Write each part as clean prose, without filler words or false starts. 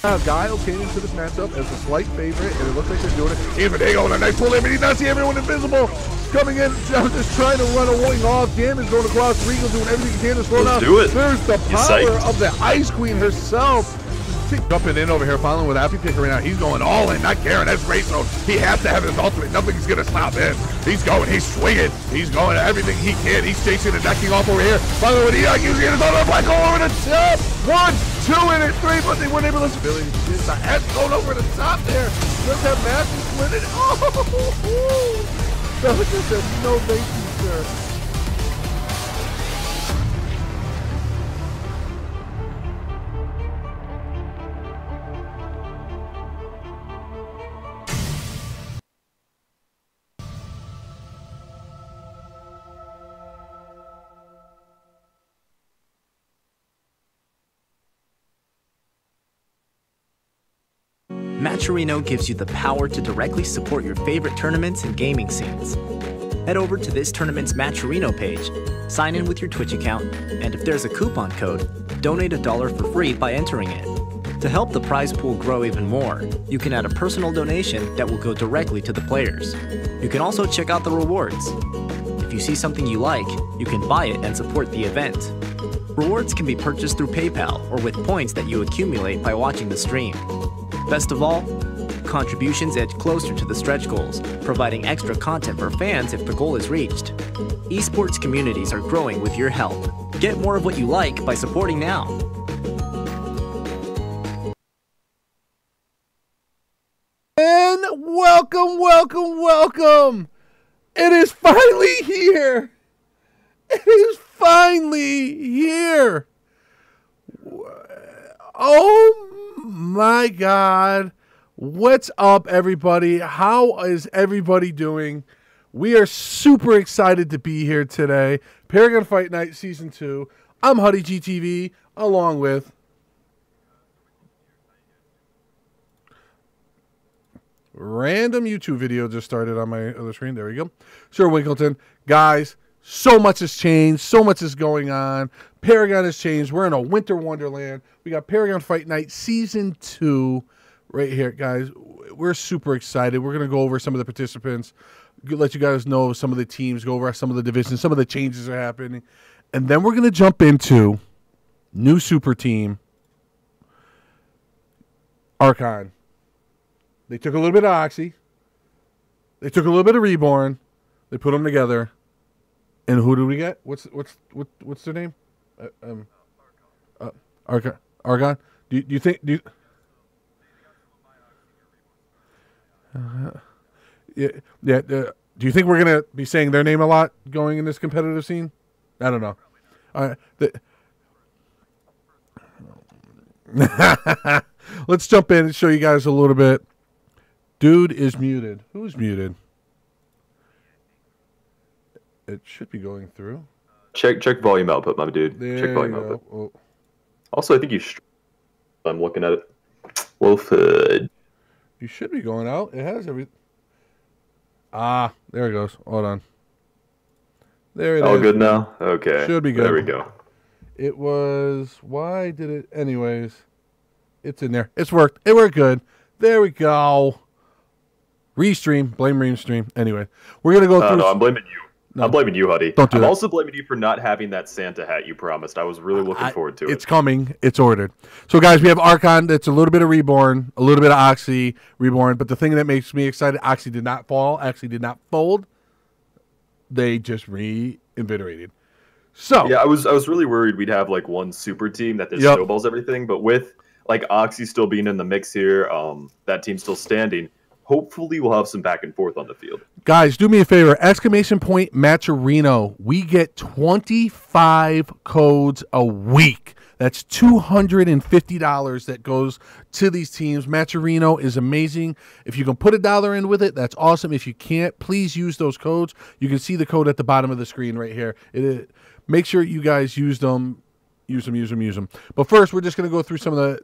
Guile came into this matchup as a slight favorite, and it looks like they're doing it. Even they go on a nice pull there, but he does see everyone invisible. Coming in, just trying to run a wing off. Damage going across. Regal doing everything he can to slow down. Do it. There's the power of the Ice Queen herself. Jumping in over here, following with Appy Picker right now. He's going all in, not caring. That's race zone. He has to have his ultimate. Nothing's going to stop him. He's going. He's swinging. He's going everything he can. He's chasing and necking off over here. By the way, he's using his other black all over the top. 1, 2, and 3, but they weren't able to ability. The head going over the top there. Does have Matthew split it. Oh! That was just a no thank you, sir. Matcherino gives you the power to directly support your favorite tournaments and gaming scenes. Head over to this tournament's Matcherino page, sign in with your Twitch account, and if there's a coupon code, donate $1 for free by entering it. To help the prize pool grow even more, you can add a personal donation that will go directly to the players. You can also check out the rewards. If you see something you like, you can buy it and support the event. Rewards can be purchased through PayPal or with points that you accumulate by watching the stream. Best of all, contributions edge closer to the stretch goals, providing extra content for fans if the goal is reached. Esports communities are growing with your help. Get more of what you like by supporting now. And welcome. It is finally here. It is finally here. Oh my God. What's up, everybody? How is everybody doing? We are super excited to be here today. Paragon Fight Night Season 2. I'm Huddy GTV, along with random YouTube video just started on my other screen. There we go. Sir Winkleton. Guys, so much has changed. So much is going on. Paragon has changed. We're in a winter wonderland. We got Paragon Fight Night Season 2 right here, guys. We're super excited. We're going to go over some of the participants, let you guys know some of the teams, go over some of the divisions, some of the changes are happening. And then we're going to jump into new super team, Archon. They took a little bit of Oxy. They took a little bit of Reborn. They put them together. And who do we get? What's their name? Argon. Do you think? Yeah. Do you think we're gonna be saying their name a lot going in this competitive scene? I don't know. Let's jump in and show you guys a little bit. Dude is muted. Who's muted? It should be going through. Check volume output, my dude. Check volume output. Oh. Also, I think I'm looking at it. Wolfhood. You should be going out. It has every. Ah, there it goes. Hold on. There it is. All good now? Okay. Should be good. There we go. It was. Why did it? Anyways, it's in there. It's worked. It worked good. There we go. Restream. Blame Restream. Anyway, we're going to go through. No, I'm blaming you. No. I'm blaming you, Huddy. Don't do that. I'm also blaming you for not having that Santa hat you promised. I was really looking forward to it. It's coming. It's ordered. So, guys, we have Archon. That's a little bit of Reborn, a little bit of Oxy, Reborn. But the thing that makes me excited, Oxy did not fall, actually did not fold. They just reinvigorated. So yeah, I was really worried we'd have like one super team that just snowballs everything. But with like Oxy still being in the mix here, that team's still standing. Hopefully we'll have some back and forth on the field. Guys, do me a favor. Exclamation point Matcherino. We get 25 codes a week. That's $250 that goes to these teams. Matcherino is amazing. If you can put $1 in with it, that's awesome. If you can't, please use those codes. You can see the code at the bottom of the screen right here. Make sure you guys use them. Use them. But first, we're just going to go through some of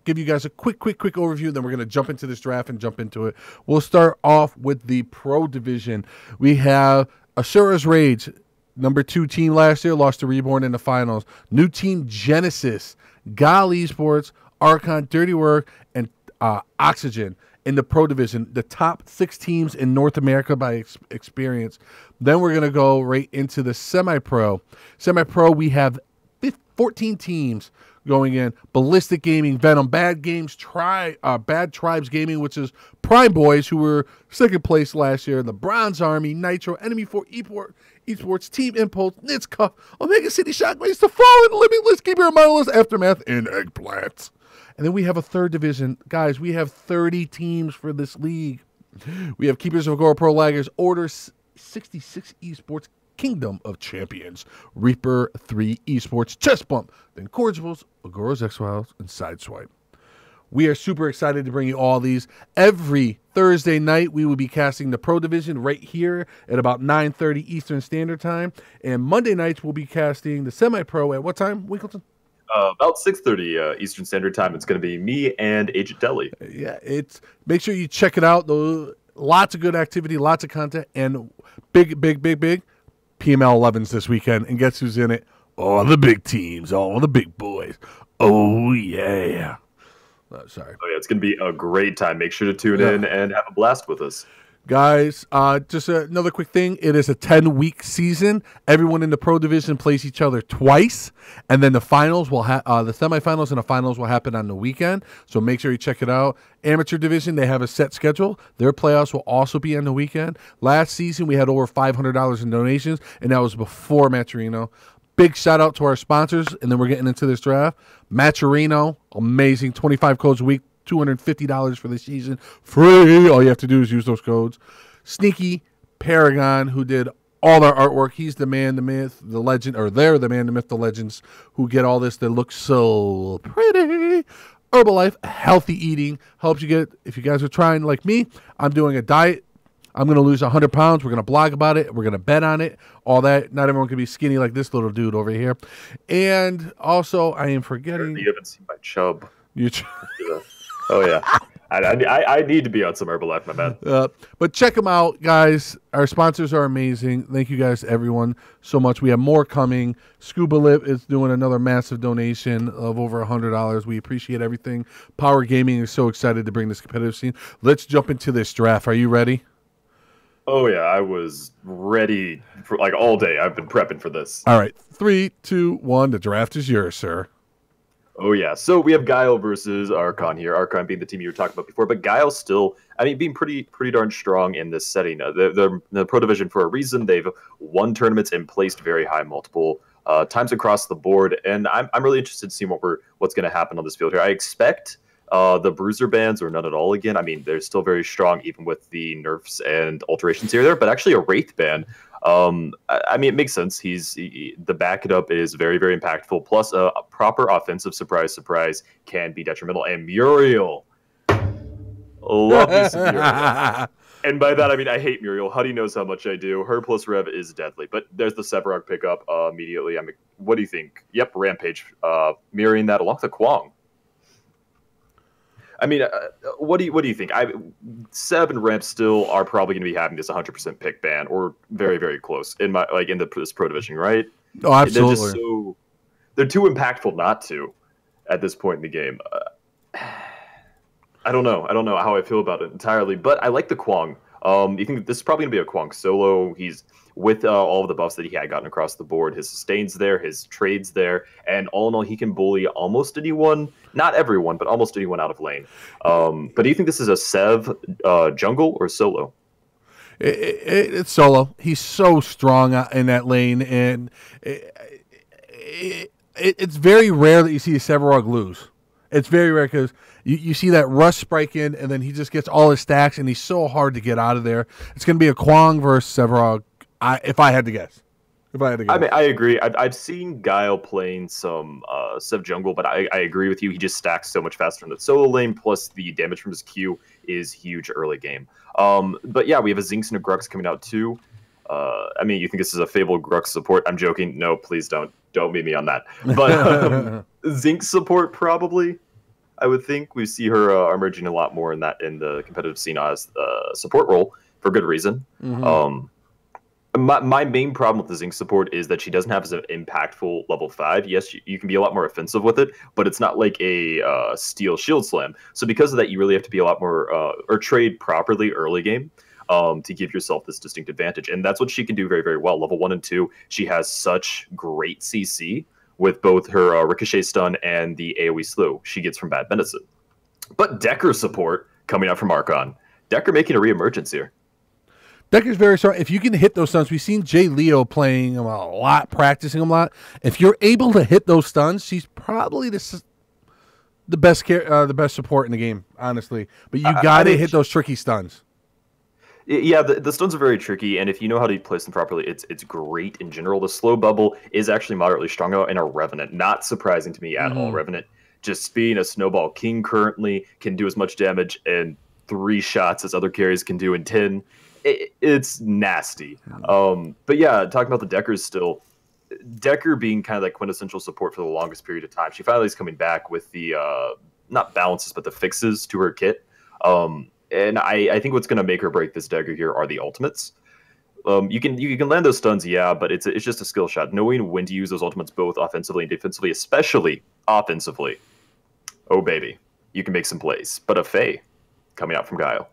give you guys a quick overview. Then we're going to jump into this draft and jump into it. We'll start off with the Pro Division. We have Asura's Rage, #2 team last year, lost to Reborn in the finals. New team Genesis, Gal Esports, Archon, Dirty Work, and Oxygen in the Pro Division, the top 6 teams in North America by experience. Then we're going to go right into the Semi-Pro. Semi-Pro, we have 14 teams going in. Ballistic Gaming, Venom, Bad Tribes Gaming, which is Prime Boys, who were second place last year. The Bronze Army, Nitro, Enemy 4, Esports, Team Impulse, Nits Cuff, Omega City Shockwaves, The Fallen, Limitless, Keeper of Monolith, Aftermath, and Eggplants. And then we have a third division. Guys, we have 30 teams for this league. We have Keepers of Agora Pro Laggers, Order 66 Esports, Kingdom of Champions, Reaper 3 Esports, Chest Bump, then Cordials, Agora's X-Files, and Sideswipe. We are super excited to bring you all these. Every Thursday night, we will be casting the Pro Division right here at about 9:30 Eastern Standard Time. And Monday nights, we'll be casting the Semi-Pro at what time, Winkleton? About 6:30 Eastern Standard Time. It's going to be me and Agent Deli. Yeah, make sure you check it out. Lots of good activity, lots of content, and big PML 11s this weekend. And guess who's in it? All the big teams, all the big boys. Oh, yeah. Sorry. Oh, yeah, it's going to be a great time. Make sure to tune in and have a blast with us. Guys, just another quick thing. It is a 10-week season. Everyone in the Pro Division plays each other twice, and then the finals will the semifinals and the finals will happen on the weekend. So make sure you check it out. Amateur Division, they have a set schedule. Their playoffs will also be on the weekend. Last season, we had over $500 in donations, and that was before Maturino. Big shout out to our sponsors, and then we're getting into this draft. Maturino, amazing, 25 codes a week. $250 for the season. Free. All you have to do is use those codes. Sneaky Paragon, who did all our artwork. He's the man, the myth, the legend, or they're the man, the myth, the legends who get all this that looks so pretty. Herbalife, healthy eating, helps you get, if you guys are trying like me, I'm doing a diet. I'm going to lose 100 pounds. We're going to blog about it. We're going to bet on it. All that. Not everyone can be skinny like this little dude over here. And also, I am forgetting. You haven't seen my chub. Yeah. Oh, yeah. I need to be on some Herbalife, my man. But check them out, guys. Our sponsors are amazing. Thank you guys, everyone, so much. We have more coming. Scuba Lip is doing another massive donation of over $100. We appreciate everything. Power Gaming is so excited to bring this competitive scene. Let's jump into this draft. Are you ready? Oh, yeah. I was ready for all day. I've been prepping for this. All right. 3, 2, 1. The draft is yours, sir. Oh, yeah. So we have Guile versus Archon here. Archon being the team you were talking about before, but Guile still, being pretty darn strong in this setting. They're the Pro Division for a reason. They've won tournaments and placed very high multiple times across the board. And I'm really interested to see what's going to happen on this field here. I expect the Bruiser bans or none at all again. They're still very strong, even with the nerfs and alterations here or there, but actually a Wraith ban. It makes sense. The back it up is very, very impactful. Plus, a proper offensive surprise can be detrimental. And Muriel, love me some Muriel. And by that, I hate Muriel. Huddy knows how much I do. Her plus Rev is deadly. But there's the Sevarog pickup immediately. What do you think? Yep, Rampage, mirroring that along with the Kwong. What do you think? Seb and Ramp still are probably going to be having this 100% pick ban or very, very close in this Pro Division, right? Oh, absolutely. They're too impactful not to at this point in the game. I don't know how I feel about it entirely, but I like the Kwong. You think this is probably going to be a Kwong solo? He's with all of the buffs that he had gotten across the board. His sustain's there, his trade's there, and all in all, he can bully almost anyone, not everyone, but almost anyone out of lane. But do you think this is a Sev jungle or solo? It's solo. He's so strong in that lane, and it's very rare that you see a Sevarog lose. It's very rare because you see that rush spike in, and then he just gets all his stacks, and he's so hard to get out of there. It's going to be a Kwong versus Sevarog, if I had to guess. I agree. I've seen Guile playing some Sev jungle, but I agree with you. He just stacks so much faster in the solo lane, plus the damage from his Q is huge early game. But yeah, we have a Zinx and a Grux coming out too. You think this is a Fable Grux support? I'm joking. No, please don't meet me on that. But Zinx support probably. I would think we see her emerging a lot more in the competitive scene as support role for good reason. Mm-hmm. My main problem with the Zinc support is that she doesn't have as an impactful level 5. Yes, you can be a lot more offensive with it, but it's not like a steel shield slam. So because of that, you really have to be a lot more or trade properly early game to give yourself this distinct advantage. And that's what she can do very, very well. Level 1 and 2, she has such great CC with both her Ricochet stun and the AoE slow she gets from Bad Medicine. But Decker support coming out from Archon. Decker making a reemergence here. Decker's very strong. If you can hit those stuns, we've seen Jay Leo playing him a lot, practicing him a lot. If you're able to hit those stuns, she's probably the best support in the game, honestly. But you got to hit those tricky stuns. Yeah, the stuns are very tricky, and if you know how to place them properly, it's great in general. The slow bubble is actually moderately strong in a Revenant. Not surprising to me at all. Revenant, just being a Snowball King currently, can do as much damage in 3 shots as other carries can do in 10. It's nasty. But yeah, talking about the Deckers still, Decker being kind of like quintessential support for the longest period of time. She finally is coming back with the, not balances, but the fixes to her kit. And I think what's going to make or break this Decker here are the ultimates. You can land those stuns, yeah, but it's just a skill shot. Knowing when to use those ultimates both offensively and defensively, especially offensively, oh baby, you can make some plays. But a Faye coming out from Guile.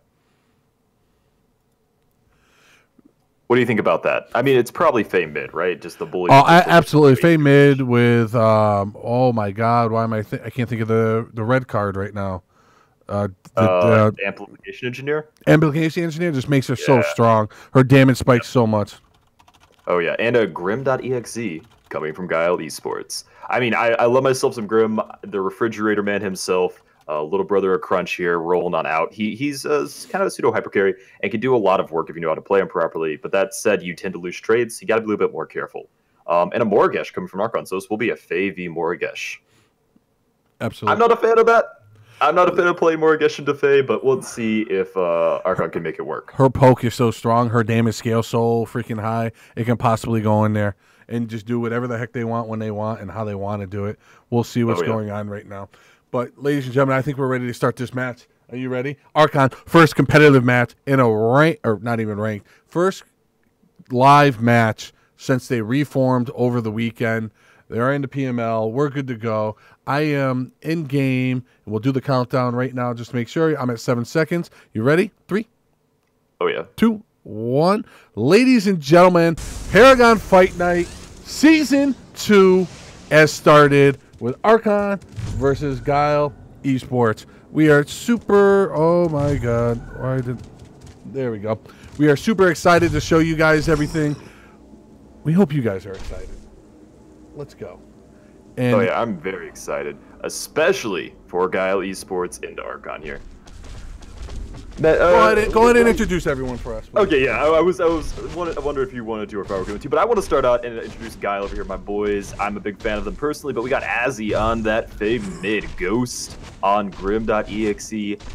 What do you think about that? I mean, it's probably Faye mid, right? Just the bully. Oh, absolutely. Faye mid with, oh my God, why am I can't think of the red card right now. Amplification Engineer? Amplification Engineer just makes her so strong. Her damage spikes so much. Oh, yeah. And a Grim.exe coming from Guile Esports. I mean, I love myself some Grim, the refrigerator man himself. Little brother of Crunch here, rolling on out. He's kind of a pseudo hyper carry and can do a lot of work if you know how to play him properly. But that said, you tend to lose trades. You got to be a little bit more careful. And a Morgesh coming from Archon, so this will be a Faye v Morgesh. Absolutely. I'm not a fan of that. I'm not a fan of playing Morgesh into Faye, but we'll see if Archon can make it work. Her poke is so strong. Her damage scale so freaking high. It can possibly go in there and just do whatever the heck they want when they want and how they want to do it. We'll see what's going on right now. But, ladies and gentlemen, I think we're ready to start this match. Are you ready? Archon, first competitive match in a not even ranked, first live match since they reformed over the weekend. They're in the PML. We're good to go. I am in game. We'll do the countdown right now. Just make sure I'm at 7 seconds. You ready? 3. Oh, yeah. 2, 1. Ladies and gentlemen, Paragon Fight Night Season 2 has started with Archon versus Guile Esports. We are super, oh my God. There we go. We are super excited to show you guys everything. We hope you guys are excited. Let's go. And oh yeah, I'm very excited, especially for Guile Esports into Archon here. Go ahead and introduce everyone for us. Please. Okay, yeah, I wonder if you wanted to or if I were going to, but I want to start out and introduce Guile over here, my boys. I'm a big fan of them personally, but we got Azzy on that Faye mid, Ghost on Grim.exe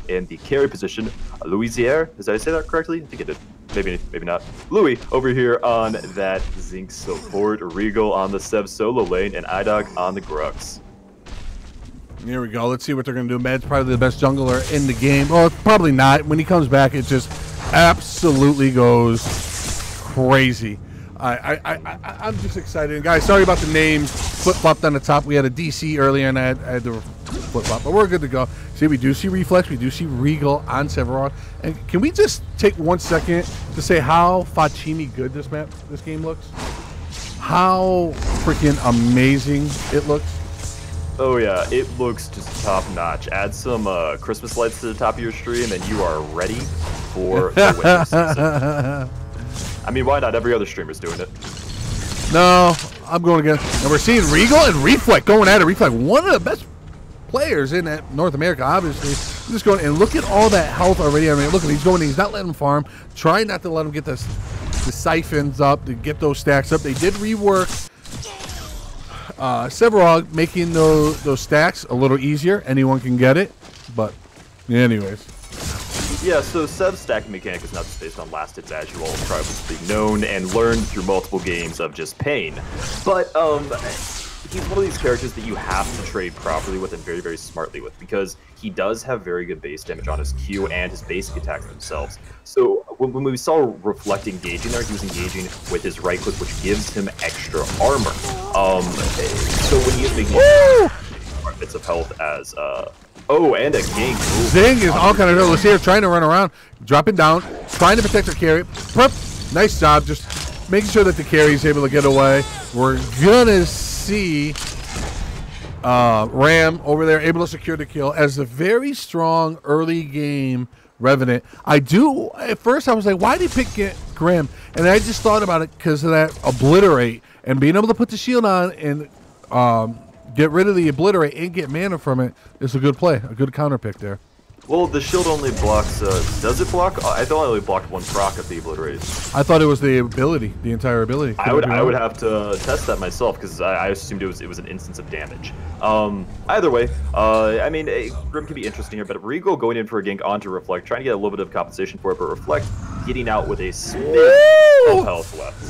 in the carry position, Louisier. Did I say that correctly? I think I did. Maybe not. Louis over here on that Zinc support, Regal on the Sev solo lane, and iDog on the Grux. Here we go. Let's see what they're going to do. Mad's probably the best jungler in the game. Well, probably not. When he comes back, it just absolutely goes crazy. I'm just excited. And guys, sorry about the names flip-flopped on the top. We had a DC earlier, and I had to flip-flop. But we're good to go. See, we do see Reflex. We do see Regal on Severon. And can we just take 1 second to say how Fachini good this game looks? How freaking amazing it looks. Oh yeah, it looks just top notch. Add some Christmas lights to the top of your stream and you are ready for the winter season. I mean, why not? Every other streamer's doing it. No, I'm going again. And we're seeing Regal and Reflect going at it. Reflect, one of the best players in North America, obviously. I'm just going, and look at all that health already. I mean, look at he's going, he's not letting him farm. Trying not to let him get the siphons up, to get those stacks up. They did rework Severog, making those stacks a little easier. Anyone can get it, but anyways. Yeah, so Sev's stacking mechanic is not just based on last hits, as you all probably known and learned through multiple games of just pain. But he's one of these characters that you have to trade properly with and very, very smartly with, because he does have very good base damage on his Q and his basic attacks themselves. So when we saw Reflect engaging there, he was engaging with his right click, which gives him extra armor. So when he is making bits of health as and a gank. Zing is all kind of nervous here, trying to run around, dropping down, trying to protect her carry. Nice job, just making sure that the carry is able to get away. We're gonna see Ram over there able to secure the kill as a very strong early game Revenant. At first I was like, why did he pick Grim? And I just thought about it because of that Obliterate and being able to put the shield on and get rid of the Obliterate and get mana from it is a good play, a good counter pick there. Well, the shield only blocks, does it block? I thought it only blocked one proc of the Obliterate. I thought it was the ability, the entire ability. I would have to test that myself because I assumed it was an instance of damage. Either way, I mean, Grim can be interesting here, but Regal going in for a gank onto Reflect, trying to get a little bit of compensation for it, but Reflect getting out with a smidge of health left.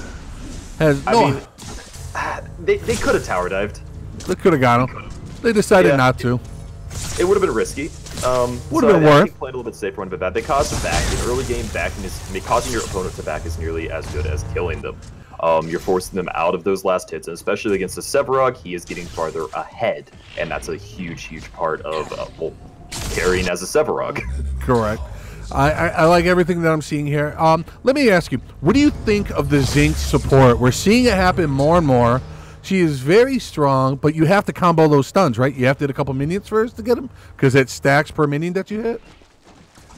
They could have tower dived. They could have got him. They decided not to. It would have been risky. Would have been worth. Played a little bit safer, one bit bad. They caused a back. In early game, causing your opponent to back is nearly as good as killing them. You're forcing them out of those last hits, and especially against a Sevarog, he is getting farther ahead, and that's a huge part of carrying as a Sevarog. Correct. I like everything that I'm seeing here. Let me ask you, what do you think of the Zinc support? We're seeing it happen more and more. She is very strong, but you have to combo those stuns, right? You have to hit a couple minions first to get them, because it stacks per minion that you hit.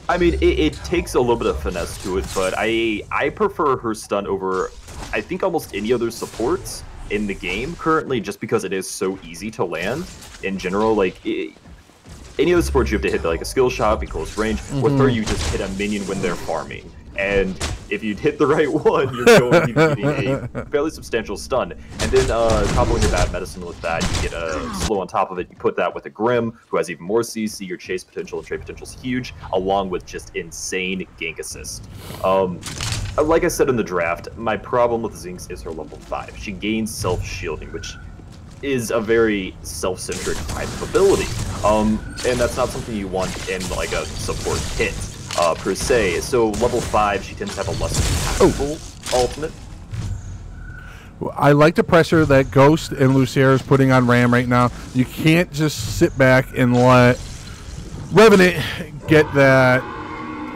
I mean, it takes a little bit of finesse to it, but I prefer her stun over, I think, almost any other supports in the game currently, just because it is so easy to land. In general, like any other support, you have to hit like a skill shot, be close range. With her, you just hit a minion when they're farming. And if you hit the right one, you're going to be getting a fairly substantial stun. And then comboing your bad medicine with that, you get a slow on top of it. You put that with a Grim, who has even more CC. Your chase potential and trade potential is huge, along with just insane gank assist. Like I said in the draft, my problem with Zinx is her level 5. She gains self-shielding, which is a very self-centric type of ability. And that's not something you want in like a support hit. Per se, so level 5, she tends to have a less impactful ultimate. I like the pressure that Ghost and Lucera is putting on Ram right now. You can't just sit back and let Revenant get that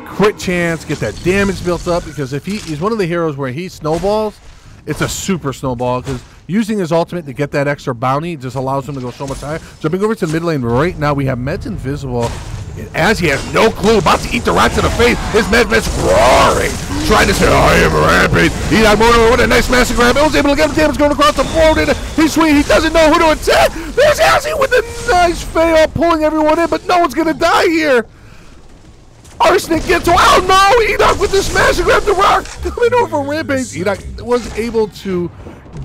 crit chance, get that damage built up, because if he's one of the heroes where he snowballs, it's a super snowball, because using his ultimate to get that extra bounty just allows him to go so much higher. Jumping over to mid lane right now, we have Meds invisible. As he has no clue, about to eat the rat to the face, his Medved's roaring, trying to say, I am Rampage. He got Mono with a nice massive grab. He was able to get the damage going across the board. He's sweet. He doesn't know who to attack. There's Azzy with a nice fail, pulling everyone in, but no one's going to die here. Arsenic gets to, oh no, Enoch with this massive grab the rock. Coming over Rampage. Enoch was able to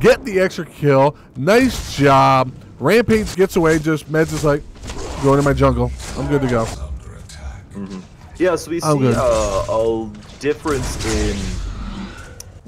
get the extra kill. Nice job. Rampage gets away, just Meds is like, going to my jungle. I'm good to go. Yeah, so we see a difference in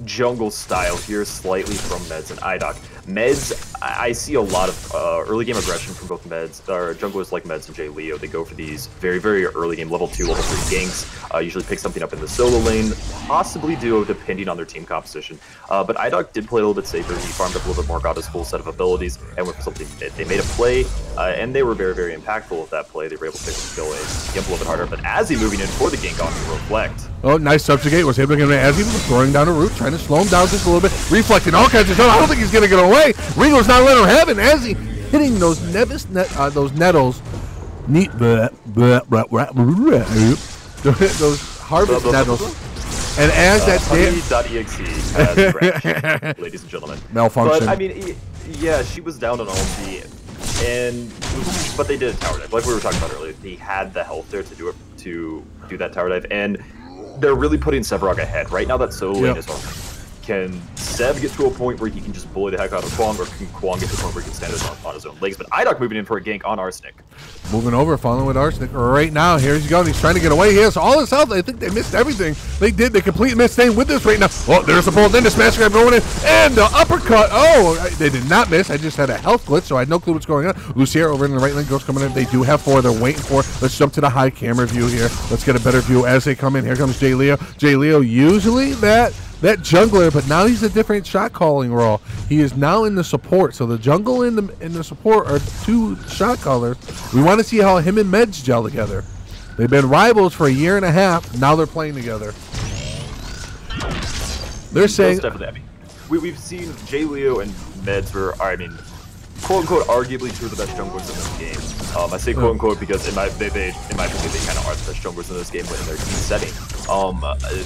jungle style here slightly from Meds and IDOC. Meds, I see a lot of early game aggression from both Meds, or junglers like Meds and Jay Leo. They go for these very early game level 2, level 3 ganks, usually pick something up in the solo lane, possibly duo depending on their team composition. But IDOC did play a little bit safer. He farmed up a little bit more, got his full set of abilities, and went for something. They made a play, and they were very impactful with that play. They were able to pick the kill and gimp a little bit harder. But Azzy moving in for the gank on to Reflect. Oh, nice subjugate. Was able to get him. Azzy was throwing down a root, trying to slow him down just a little bit, reflecting all kinds of stuff. I don't think he's going to get away. Ringo's not letting him have it. Azzy hitting those those nettles. Those harvest nettles. And as that Honey.exe, ladies and gentlemen. Malfunction. But I mean, yeah, she was down on ulti, but they did a tower dive, like we were talking about earlier. They had the health there to do that tower dive, and they're really putting Sevarog ahead right now. That solo lane is can Seb get to a point where he can just bully the heck out of Kwong, or can Kwong get to a point where he can stand on his own legs? But IDOC moving in for a gank on Arsenic. Moving over, following with Arsenic right now. Here he's going. He's trying to get away. He has all his health. I think they missed everything. They did. They completely missed staying with this right now. Oh, there's the pull. Then the smash grab going in. And the uppercut. Oh, they did not miss. I just had a health glitch, so I had no clue what's going on. Lucier over in the right lane. Ghost coming in. They do have 4. They're waiting for. Let's jump to the high camera view here. Let's get a better view as they come in. Here comes Jay Leo. Jay Leo usually that jungler, but now he's a different shot calling role. He is now in the support. So the jungle and the support are 2 shot callers. We want to see how him and Meds gel together. They've been rivals for a year and a half. Now they're playing together. They're saying we've seen Jay Leo and Meds were, I mean, quote unquote, arguably 2 of the best junglers in this game. I say quote unquote because in my opinion they kind of are the best junglers in this game within their team setting.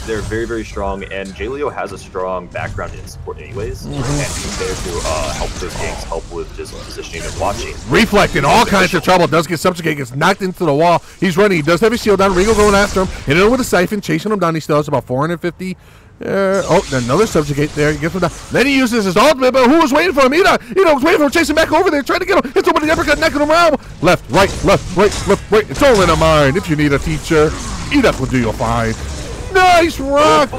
They're very, very strong, and Jay Leo has a strong background in support anyways, and he's there to help those ganks, help with just positioning and watching. Reflect in all kinds of trouble. Does get subjugate, gets knocked into the wall. He's running. He does have his shield down. Regal going after him. Hitting him with a Sylphin, chasing him down. He still has about 450. Oh, another subjugate there. He gets him down. Then he uses his ultimate, but who was waiting for him? Ida was waiting for him, chasing back over there, trying to get him. Hits him with the uppercut, knocking him around. Left, right, left, right, left, right. It's all in a mind. If you need a teacher, Ida will do you fine. Nice rock.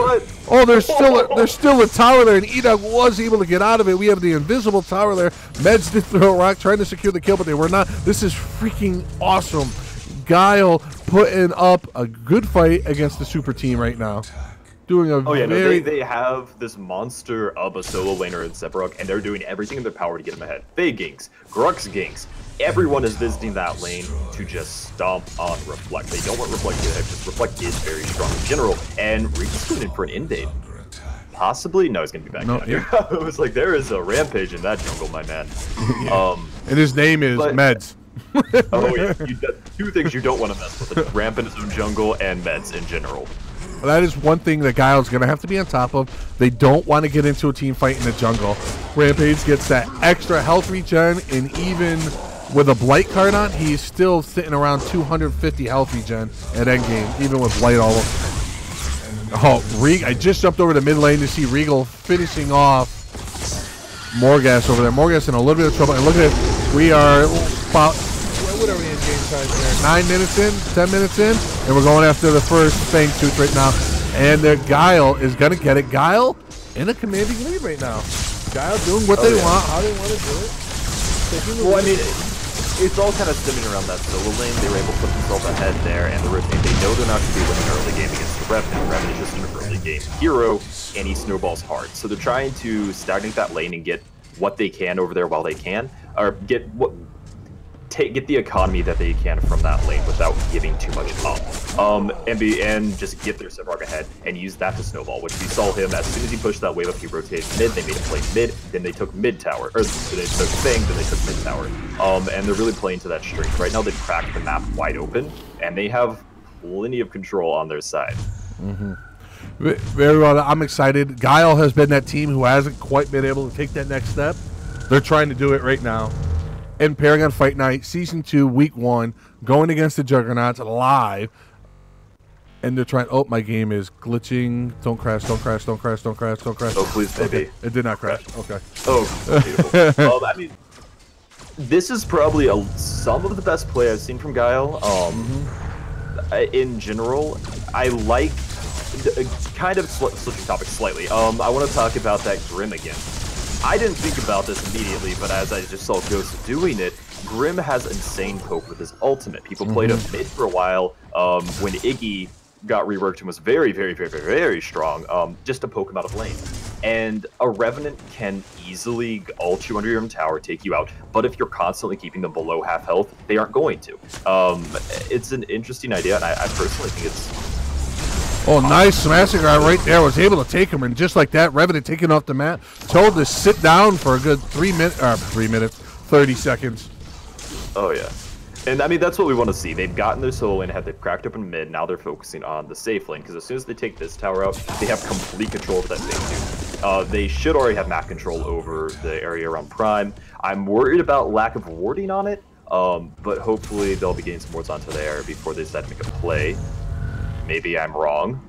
Oh, there's still a tower there, and Ida was able to get out of it. We have the invisible tower there. Meds did throw a rock, trying to secure the kill, but they were not. This is freaking awesome. Guile putting up a good fight against the super team right now. Doing a they have this monster of a solo laner in Sephiroth, and they're doing everything in their power to get him ahead. Faye ganks, Grux ganks, everyone is visiting that lane to just stomp on Reflect. They don't want Reflect to get ahead, because Reflect is very strong in general, and Regal's going in for an invade. Possibly? No, he's going to be back down here. It was like, there is a rampage in that jungle, my man. And his name is Meds. Oh yeah, 2 things you don't want to mess with: ramp in his own jungle and Meds in general. That is one thing that Guile's going to have to be on top of. They don't want to get into a team fight in the jungle. Rampage gets that extra health regen, and even with a Blight card on, he's still sitting around 250 health regen at endgame, even with Blight all over. Oh, I just jumped over to mid lane to see Regal finishing off Morghast over there. Morghast in a little bit of trouble. And look at it. We are about, what are we in game time there? 9 minutes in, 10 minutes in, and we're going after the first Fang Tooth right now. And their Guile is going to get it. Guile in a commanding lead right now. Guile doing what they want, how they want to do it. Well, I mean, it's all kind of stemming around that solo lane. They were able to put themselves ahead there, and they know they're not going to be winning early game against the Revenant. Revenant is just an early game hero, and he snowballs hard. So they're trying to stagnate that lane and get what they can over there while they can, or get the economy that they can from that lane without giving too much up, and just get their Sephiroth ahead and use that to snowball. Which we saw him as soon as he pushed that wave up, he rotated mid. They made him play mid, then they took mid tower, or they took Fang, then they took mid tower, and they're really playing to that strength. Right now they've cracked the map wide open, and they have plenty of control on their side. Very well. I'm excited. Guile has been that team who hasn't quite been able to take that next step. They're trying to do it right now. In Paragon Fight Night, Season 2, Week 1, going against the Juggernauts live. And they're trying, oh, my game is glitching. Don't crash, don't crash, don't crash, don't crash, don't crash. Oh, please, baby. Okay. It did not crash. Okay. Oh, beautiful. I mean, this is probably some of the best play I've seen from Guile. In general, I like, kind of switching topics slightly. I want to talk about that Grim again. I didn't think about this immediately, but as I just saw Ghost doing it, Grim has insane poke with his ultimate. People played him mid for a while when Iggy got reworked and was very, very, very, very, very strong, just to poke him out of lane. And a Revenant can easily ult you under your own tower, take you out, but if you're constantly keeping them below half health, they aren't going to. It's an interesting idea, and I personally think it's... Oh, nice smashing right there. Was able to take him, and just like that, Revenant taken off the mat, told to sit down for a good 3 minutes, 30 seconds. Oh, yeah. And, I mean, that's what we want to see. They've gotten their solo lane, they've cracked open mid, now they're focusing on the safe lane, because as soon as they take this tower out, they have complete control of that thing, too. They should already have map control over the area around Prime. I'm worried about lack of warding on it, but hopefully they'll be getting some wards onto there before they decide to make a play. Maybe I'm wrong.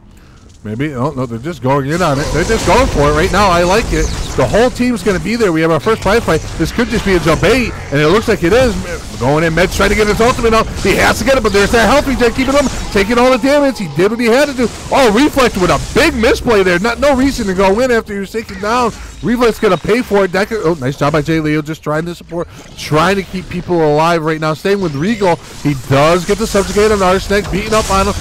Maybe. Oh, no, they're just going in on it. They're just going for it right now. I like it. The whole team's going to be there. We have our first prize fight. This could just be a jump 8, and it looks like it is. Going in. Med's trying to get his ultimate out. He has to get it, but there's that health regen keeping him, taking all the damage. He did what he had to do. Oh, Reflex with a big misplay there. No reason to go in after he was taken down. Reflex going to pay for it. Oh, nice job by Jay Leo, just trying to support, trying to keep people alive right now. Staying with Regal. He does get the subjugate on Arsenic, beating up on him.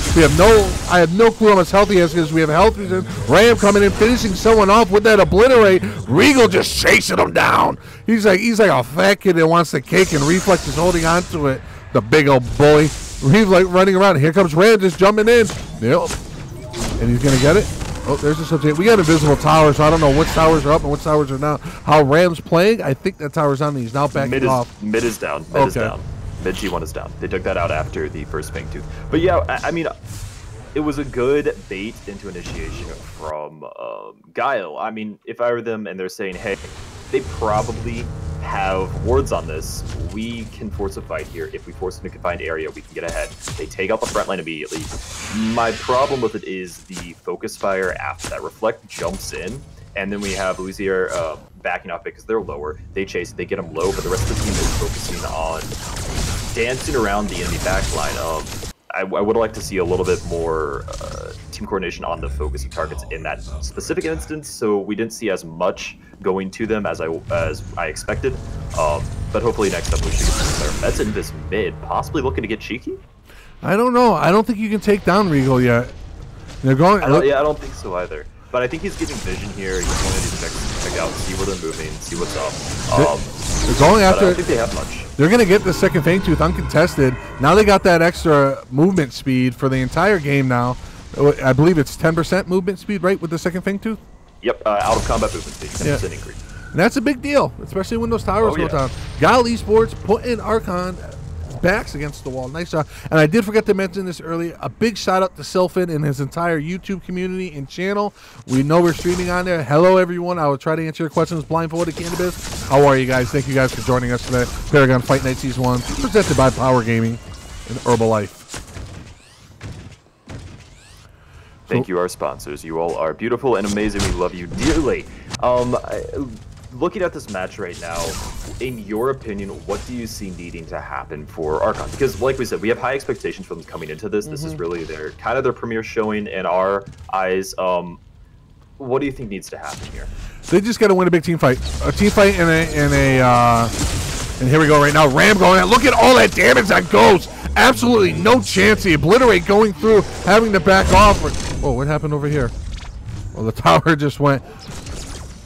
I have no clue how much health he has because we have health regen. Ram coming in, finishing someone off with that obliterate. Regal just chasing him down. He's like a fat kid that wants the cake, and Reflex is holding on to it. The big old bully. Reflex running around. Here comes Ram just jumping in. Yep. And he's going to get it. Oh, there's a subject. We got invisible towers, so I don't know which towers are up and which towers are down. How Ram's playing, I think that tower's on. He's now backing off. Mid is down. Mid is down. Mid G1 is down. They took that out after the first Fang Tooth. But yeah, I mean, it was a good bait into initiation from Guile. I mean, if I were them and they're saying, hey, they probably have wards on this, we can force a fight here. If we force them to a confined area, we can get ahead. They take out the front line immediately. My problem with it is the focus fire after that. Reflect jumps in, and then we have Louisier backing off because they're lower. They chase, they get them low, but the rest of the team is focusing on dancing around the enemy backline. I would like to see a little bit more team coordination on the focusing targets in that specific instance, so we didn't see as much going to them as I expected. But hopefully next up we should get some better. Meds in this mid, possibly looking to get cheeky? I don't know. I don't think you can take down Regal yet. They're going. I don't think so either. But I think he's getting vision here. He's going to check out, see where they're moving, see what's up. They're going after. I don't think they have much. They're going to get the second Fang Tooth uncontested. Now they got that extra movement speed for the entire game now. I believe it's 10% movement speed, right, with the second Fang Tooth? Yep, out of combat movement speed, 10% increase. And that's a big deal, especially when those towers go down. Guile Esports putting Archon backs against the wall. Nice job. And I did forget to mention this earlier. A big shout out to Sylphin and his entire YouTube community and channel. We know we're streaming on there. Hello, everyone. I will try to answer your questions blindfolded. Cannabis. How are you guys? Thank you guys for joining us today. Paragon Fight Night Season 1, presented by Power Gaming and Herbalife. Thank you, our sponsors. You all are beautiful and amazing. We love you dearly. Looking at this match right now, in your opinion, what do you see needing to happen for Archon? Because, like we said, we have high expectations from them coming into this. This is really their premiere showing in our eyes. What do you think needs to happen here? They just got to win a big team fight. A team fight and here we go right now. Ram going out. Look at all that damage on Ghost. Absolutely no chance. The obliterate going through, having to back off. Oh, what happened over here? Well, the tower just went.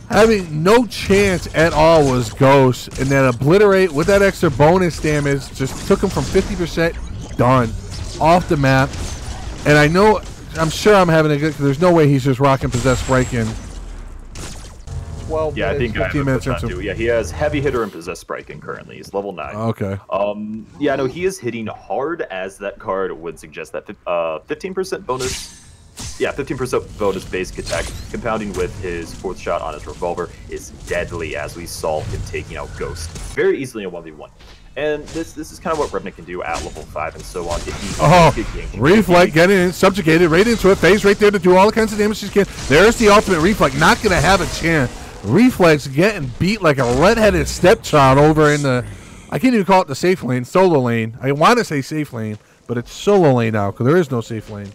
Having no chance at all was Ghost, and then obliterate with that extra bonus damage just took him from 50% done off the map. And I'm sure I'm having a good. There's no way he's just rocking possessed break-in. 12 yeah, minutes, I think 15 minutes into. Yeah, he has heavy hitter and possessed break-in currently. He's level 9. Okay. Yeah, no, he is hitting hard, as that card would suggest. That 15% bonus. Yeah, 15% bonus basic attack, compounding with his 4th shot on his revolver, is deadly, as we saw him taking out Ghost very easily in 1v1. And this is kind of what Revenant can do at level 5 and so on. If he Reflect getting in, subjugated right into it, phase right there to do all the kinds of damage she can. There's the ultimate Reflect, not going to have a chance. Reflex getting beat like a red-headed stepchild over in the, I can't even call it the safe lane, solo lane. I want to say safe lane, but it's solo lane now because there is no safe lane.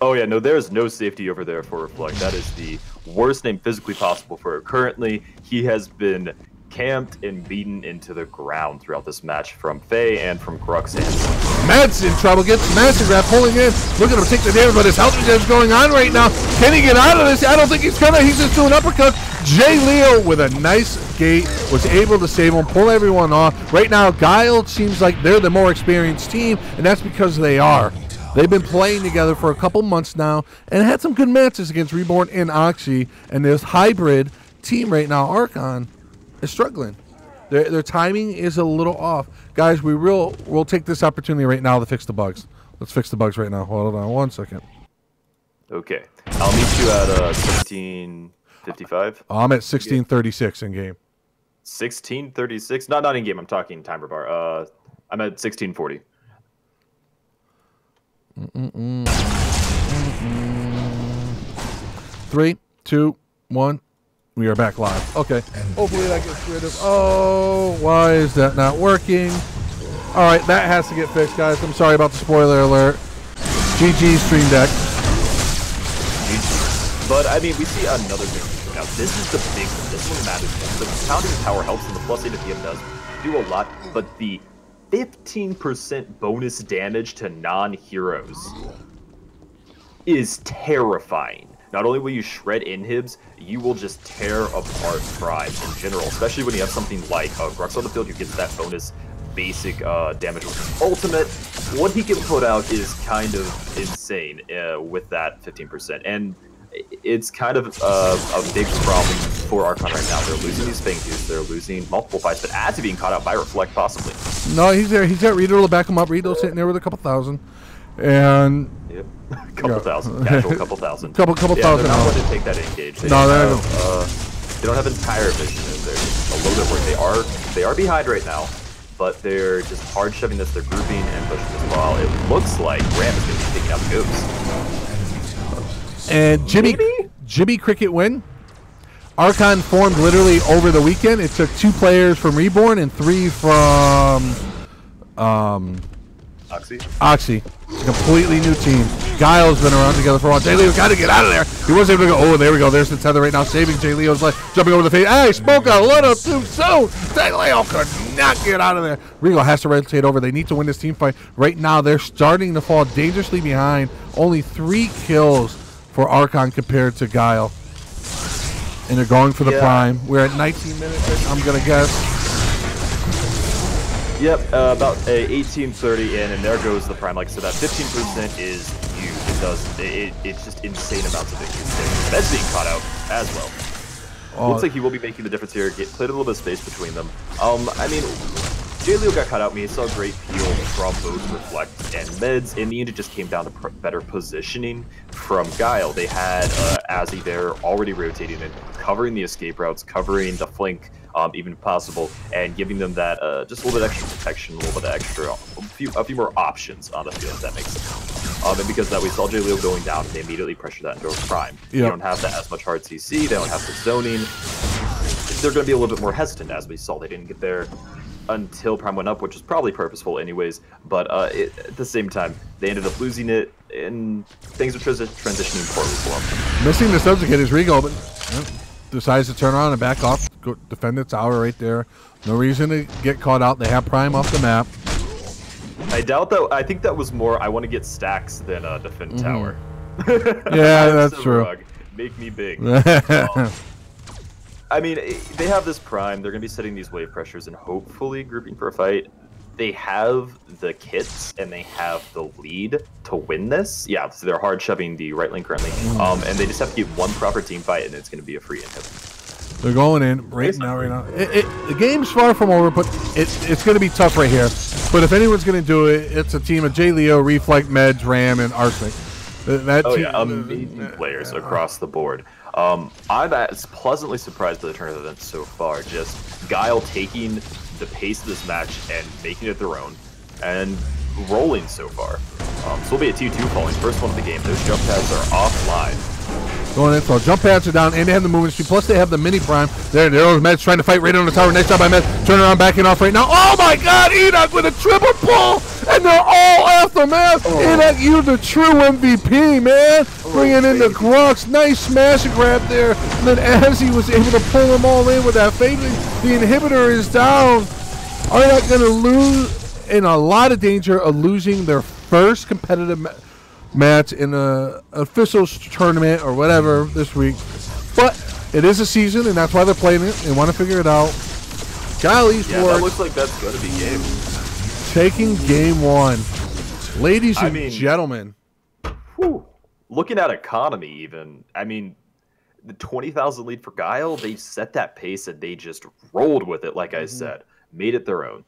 Oh yeah, no, there is no safety over there for Reflect. That is the worst name physically possible for her. Currently, he has been camped and beaten into the ground throughout this match from Faye and from Crux. Matt's in trouble, gets Massive Grab pulling in. Look at him take the damage, but his health is going on right now. Can he get out of this? I don't think he's gonna. He's just doing uppercuts. Jay Leo with a nice gate was able to save him, pull everyone off. Right now, Guile seems like they're the more experienced team, and that's because they are. They've been playing together for a couple months now and had some good matches against Reborn and Oxy. And this hybrid team right now, Archon, is struggling. Their timing is a little off. Guys, we'll take this opportunity right now to fix the bugs. Let's fix the bugs right now. Hold on 1 second. Okay. I'll meet you at 16:55. I'm at 16:36 in game. 16:36? Not in game. I'm talking timer bar. I'm at 16:40. 3, 2, 1. We are back live. Okay. Hopefully that gets rid of... Oh, why is that not working? All right, that has to get fixed, guys. I'm sorry about the spoiler alert. GG Stream Deck. But, I mean, we see another thing. Now, this is the big one. This one matters. The compounding power helps, and the plus 8 at the end does do a lot, but the 15% bonus damage to non-heroes is terrifying. Not only will you shred inhibs, you will just tear apart Prime in general, especially when you have something like Grux on the field who gets that bonus basic damage with ultimate. What he can put out is kind of insane with that 15%, and it's kind of a big problem for Archon right now. They're losing these Fangus, they're losing multiple fights, but Ad's being caught out by Reflect possibly. No, he's there. He's got Rito to back him up. Rito's sitting there with a couple thousand. And yep. Couple thousand. Casual couple thousand. Couple thousand. They're not going to take that engage. They don't have entire vision. They're just a little bit worried. They are behind right now, but they're just hard shoving this. They're grouping and pushing as well. It looks like Ram is going to be taking out the Ghost. And Jimmy Cricket win. Archon formed literally over the weekend. It took 2 players from Reborn and 3 from Oxy. It's a completely new team. Guile's been around together for a while. Jay Leo got to get out of there. He was able to go. Oh, there we go. There's the tether right now, saving Jay Leo's life. Jumping over the face. Hey, spoke a little too soon. Jay Leo could not get out of there. Regal has to rotate over. They need to win this team fight. Right now, they're starting to fall dangerously behind. Only 3 kills for Archon compared to Guile. And they're going for the prime. We're at 19 minutes, I'm going to guess. Yep, about 18:30 in, and there goes the prime. Like I said, that 15% is huge. It's just insane amounts of victory. That's being caught out as well. Looks like he will be making the difference here. Played a little bit of space between them. I mean, Jay Leo got caught out. He saw a great peel from both Reflect and Meds. In the end, it just came down to better positioning from Guile. They had Azzy there already rotating and covering the escape routes, covering the flank. Even possible, and giving them that just a little bit extra protection, a little bit extra, a few more options on the field, if that makes sense. And because of that, we saw Jay Leo going down, and they immediately pressured that into a prime. Yep. They don't have that as much hard CC, they don't have the zoning. They're going to be a little bit more hesitant, as we saw. They didn't get there until prime went up, which is probably purposeful anyways, but at the same time, they ended up losing it, and things are transitioning poorly for them. Missing the subjugate is Regal, but decides to turn around and back off, go defend the tower right there. No reason to get caught out. They have prime off the map. I doubt that. I think that was more, I want to get stacks than defend tower. Yeah, that's true. Rug. Make me big. I mean, they have this prime. They're going to be setting these wave pressures and hopefully grouping for a fight. They have the kits and they have the lead to win this. Yeah, so they're hard shoving the right lane currently. And they just have to get one proper team fight and it's going to be a free inhib. They're going in right now. The game's far from over, but it's going to be tough right here. But if anyone's going to do it, it's a team of Jay Leo, Reflect, Meds, Ram, and Arsenic. Amazing players across the board. I'm pleasantly surprised by the turn of events so far. Just Guile taking the pace of this match and making it their own and rolling so far. So we'll be a 2-2 falling. First one of the game. Those jump pads are offline. Going in, so jump pads are down, and they have the movement speed. Plus, they have the mini prime. There goes Meds trying to fight right on the tower. Next time by Meds, turning around, backing off right now. Oh my God, Enoch with a triple pull, and they're all after Meds. Enoch, you the true MVP, man. Bringing in the Grux, nice smash and grab there. And then as he was able to pull them all in with that fade, the inhibitor is down. Are not going to lose, in a lot of danger of losing their first competitive match in a official tournament or whatever this week. But it is a season, and that's why they're playing it. They want to figure it out. Golly, that looks like that's going to be game. Taking game 1. Ladies and gentlemen. Looking at economy even, I mean, the 20,000 lead for Guile, they set that pace and they just rolled with it, like I said. Made it their own.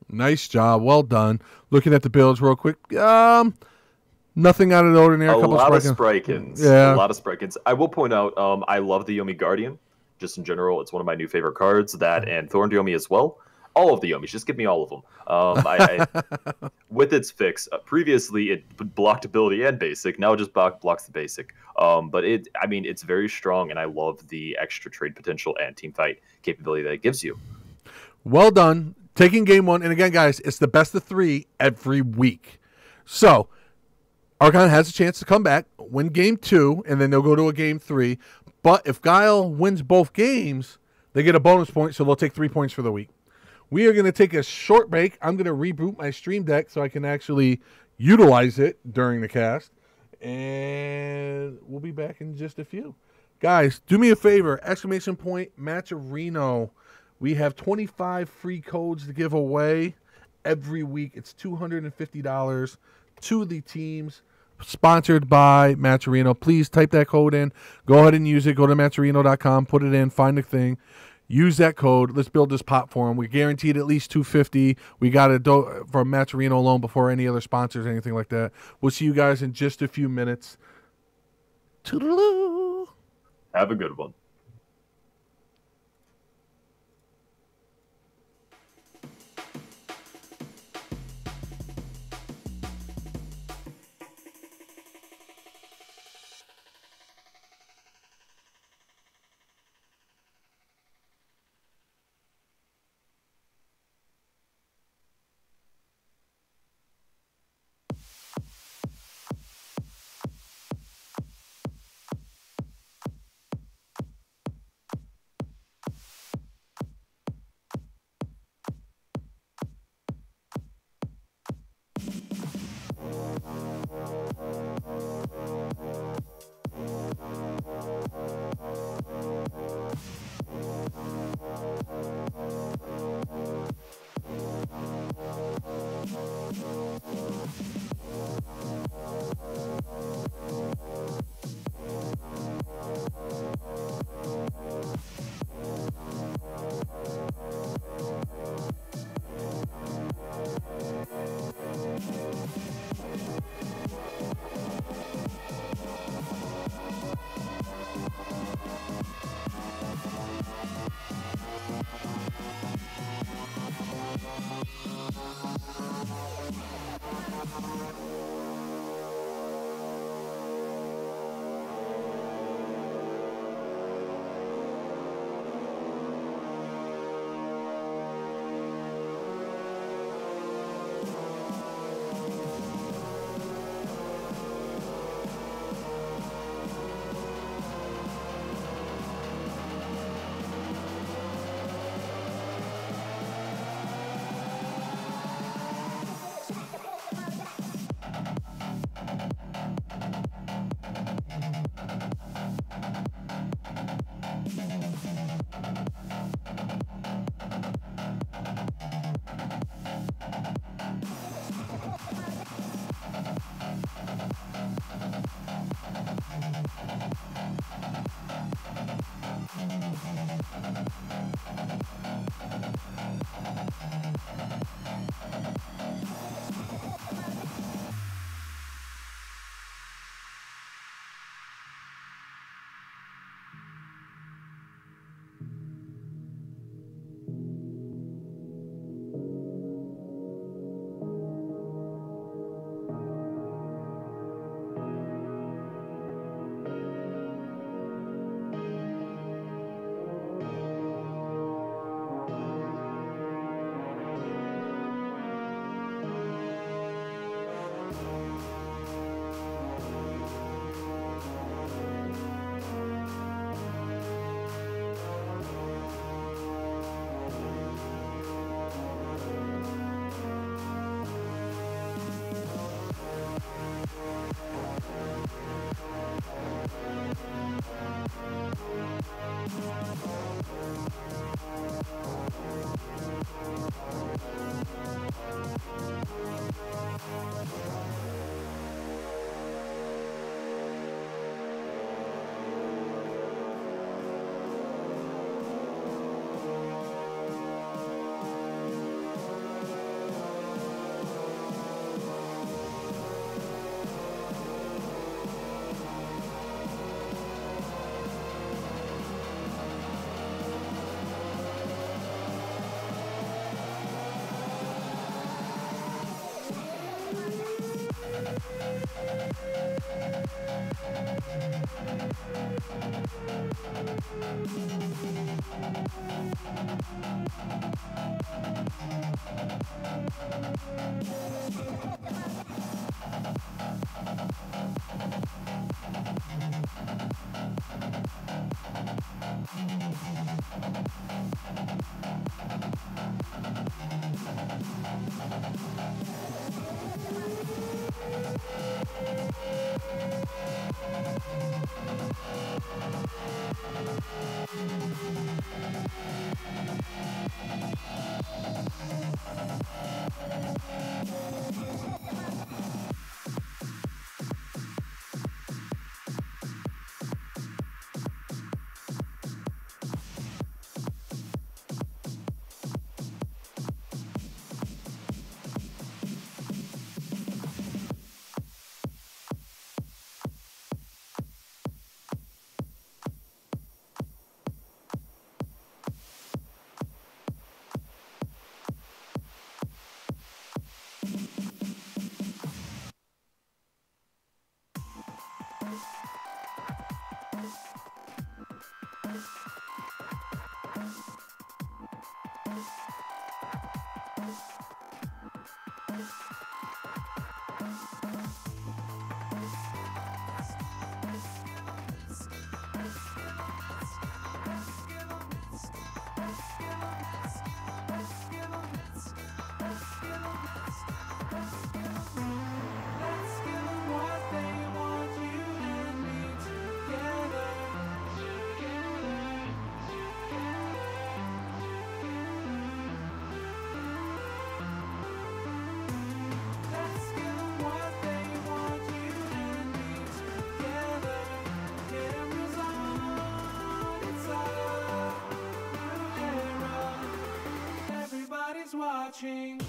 Nice job. Well done. Looking at the builds real quick. Nothing out of the ordinary. A lot of Sprikins. Yeah. A lot of Sprikins. I will point out, I love the Yomi Guardian. Just in general, it's one of my new favorite cards. That and Thorn Yomi as well. All of the Yomis. Just give me all of them. With its fix, previously it blocked ability and basic. Now it just blocks the basic. But it's very strong, and I love the extra trade potential and team fight capability that it gives you. Well done. Taking game 1. And again, guys, it's the best of 3 every week. So Archon has a chance to come back, win game 2, and then they'll go to a game 3. But if Guile wins both games, they get a bonus point, so they'll take 3 points for the week. We are going to take a short break. I'm going to reboot my stream deck so I can actually utilize it during the cast. And we'll be back in just a few. Guys, do me a favor. ! Matcherino. We have 25 free codes to give away every week. It's $250 to the teams. Sponsored by Matcherino. Please type that code in. Go ahead and use it. Go to matcherino.com. Put it in. Find the thing. Use that code. Let's build this pot for them. We guaranteed at least $250. We got it from Matcherino alone before any other sponsors, anything like that. We'll see you guys in just a few minutes. Toodaloo. Have a good one. watching.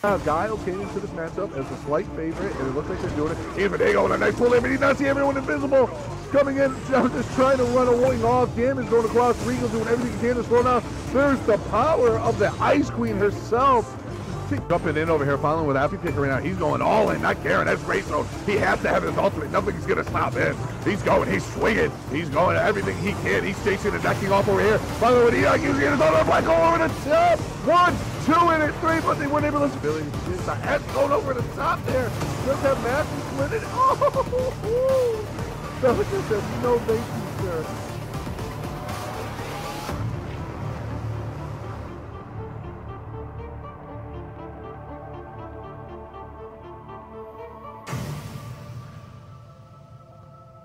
Guile came into this matchup as a slight favorite, and it looks like they're doing it. Even they go on a nice pull there, but he not see everyone invisible. Coming in, just trying to run a wing off. Damage going across. Regal doing everything he can to slow down. There's the power of the Ice Queen herself. Jumping in over here, following with Appy Picker right now. He's going all in, not caring. That's Ray Zone. He has to have his ultimate. Nothing's going to stop him. He's going, he's swinging. He's going everything he can. He's chasing and decking off over here. Following with Enoch, using his other black all over the top. 1, 2, and 3, but they weren't able to spill it. The head going over the top there. Just have Matthew split it. Oh! That was just a no thank you, sir.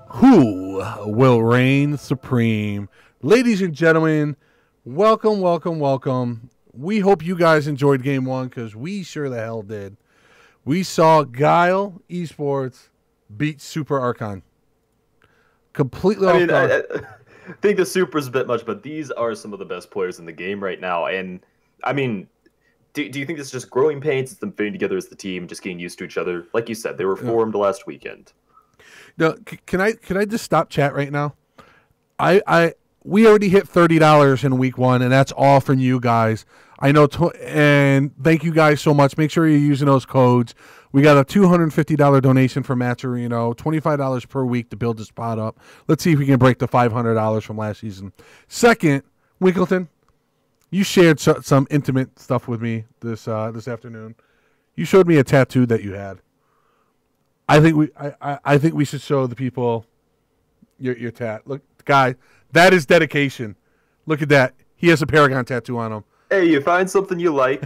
Who will reign supreme? Ladies and gentlemen, welcome, welcome, welcome. We hope you guys enjoyed game 1 because we sure the hell did. We saw Guile Esports beat Super Archon. Completely off guard. I think the Super's a bit much, but these are some of the best players in the game right now. And, I mean, do you think it's just growing pains? It's them fitting together as the team, just getting used to each other? Like you said, they were formed last weekend. No, can I just stop chat right now? We already hit $30 in week 1, and that's all from you guys. I know, and thank you guys so much. Make sure you're using those codes. We got a $250 donation for Maturino, $25 per week to build the spot up. Let's see if we can break the $500 from last season. Second, Winkleton, you shared some intimate stuff with me this afternoon. You showed me a tattoo that you had. I think we should show the people your tat. Look, guy, that is dedication. Look at that. He has a Paragon tattoo on him. Hey, you find something you like,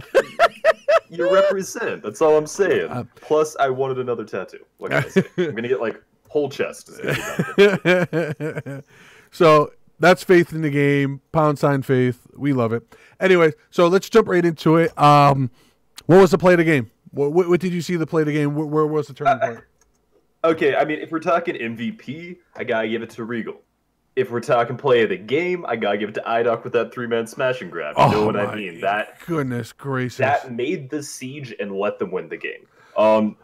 you represent. That's all I'm saying. Plus, I wanted another tattoo. Like I said, I'm gonna get like whole chest. So that's faith in the game. # faith. We love it. Anyway, so let's jump right into it. What was the play of the game? What did you see the play of the game? Where was the turning point? Okay, I mean, if we're talking MVP, I gotta give it to Regal. If we're talking play of the game, I gotta give it to IDOC with that 3-man smash and grab. You know what I mean? That goodness gracious. That made the siege and let them win the game.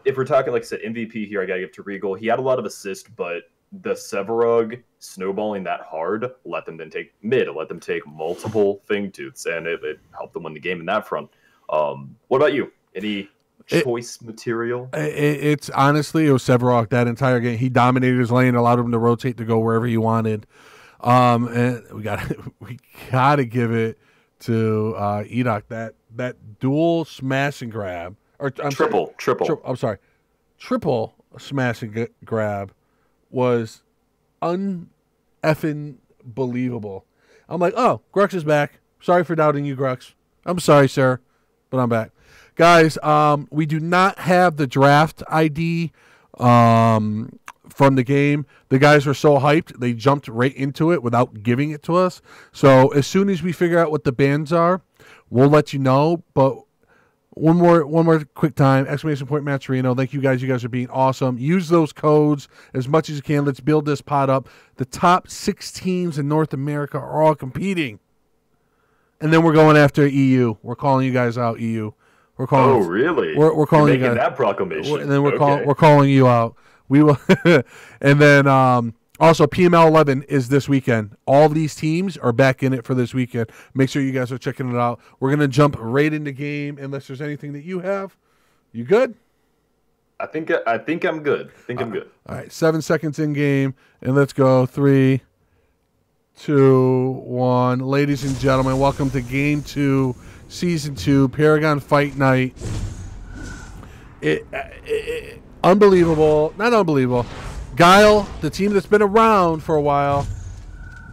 If we're talking, like I said, MVP here, I gotta give it to Regal. He had a lot of assists, but the Severug snowballing that hard let them then take mid, let them take multiple Fang Tooths, and it helped them win the game in that front. What about you? Any choice material? It's honestly, it was Severog that entire game. He dominated his lane, allowed him to rotate to go wherever he wanted. And we gotta give it to Edok. That dual smash and grab, or triple. I'm sorry, triple smash and grab was uneffing believable. I'm like, oh, Grux is back. Sorry for doubting you, Grux. I'm sorry, sir, but I'm back. Guys, we do not have the draft ID from the game. The guys were so hyped, they jumped right into it without giving it to us. So as soon as we figure out what the bands are, we'll let you know. But one more quick time, ! Maturino. Thank you guys. You guys are being awesome. Use those codes as much as you can. Let's build this pot up. The top 6 teams in North America are all competing. And then we're going after EU. We're calling you guys out, EU. We're calling. Oh, really? We're calling you guys that proclamation. And then we're calling you out. We will, and then also PML 11 is this weekend. All these teams are back in it for this weekend. Make sure you guys are checking it out. We're gonna jump right into game unless there's anything that you have. You good? I think I'm good. I'm good. All right, 7 seconds in game, and let's go. 3, 2, 1. Ladies and gentlemen, welcome to Game 2. Season 2, Paragon Fight Night. Unbelievable. Not unbelievable. Guile, the team that's been around for a while,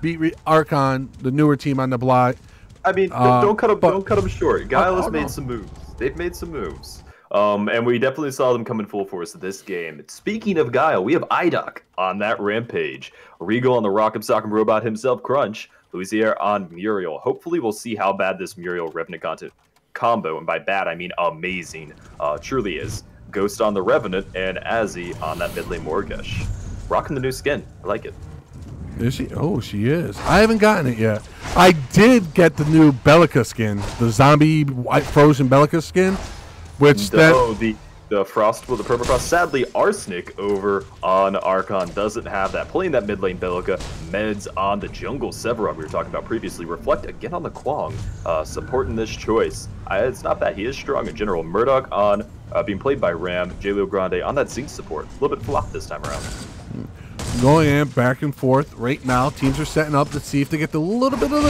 beat Archon, the newer team on the block. I mean, don't cut them short. Guile has made some moves. They've made some moves. And we definitely saw them come in full force this game. Speaking of Guile, we have IDOC on that rampage. Regal on the Rock'em Sock'em Robot himself, Crunch. Louisier on Muriel. Hopefully we'll see how bad this Muriel Revenant combo, and by bad I mean amazing, truly is. Ghost on the Revenant and Azzy on that mid lane Morgesh. Rocking the new skin. I like it. Is she? Oh, she is. I haven't gotten it yet. I did get the new Bellica skin, the zombie white frozen Bellica skin. Which the Frost with the Permafrost. Sadly, Arsenic over on Archon doesn't have that. Playing that mid lane Belica, Meds on the jungle Severon we were talking about previously. Reflect again on the Kwang, supporting this choice. It's not bad. He is strong in general. Murdoch on being played by Ram, Jaleo Grande on that Zinc support. A little bit flop this time around. Going in back and forth right now. Teams are setting up to see if they get a little bit of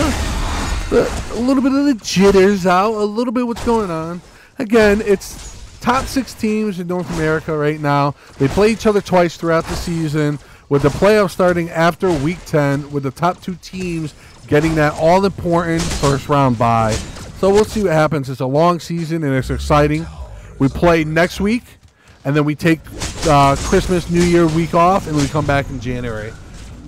the jitters out, a little bit what's going on. Again, it's top 6 teams in North America right now. They play each other twice throughout the season, with the playoffs starting after week 10, with the top 2 teams getting that all-important first round bye. So we'll see what happens. It's a long season and it's exciting. We play next week, and then we take Christmas, New Year week off, and we come back in January.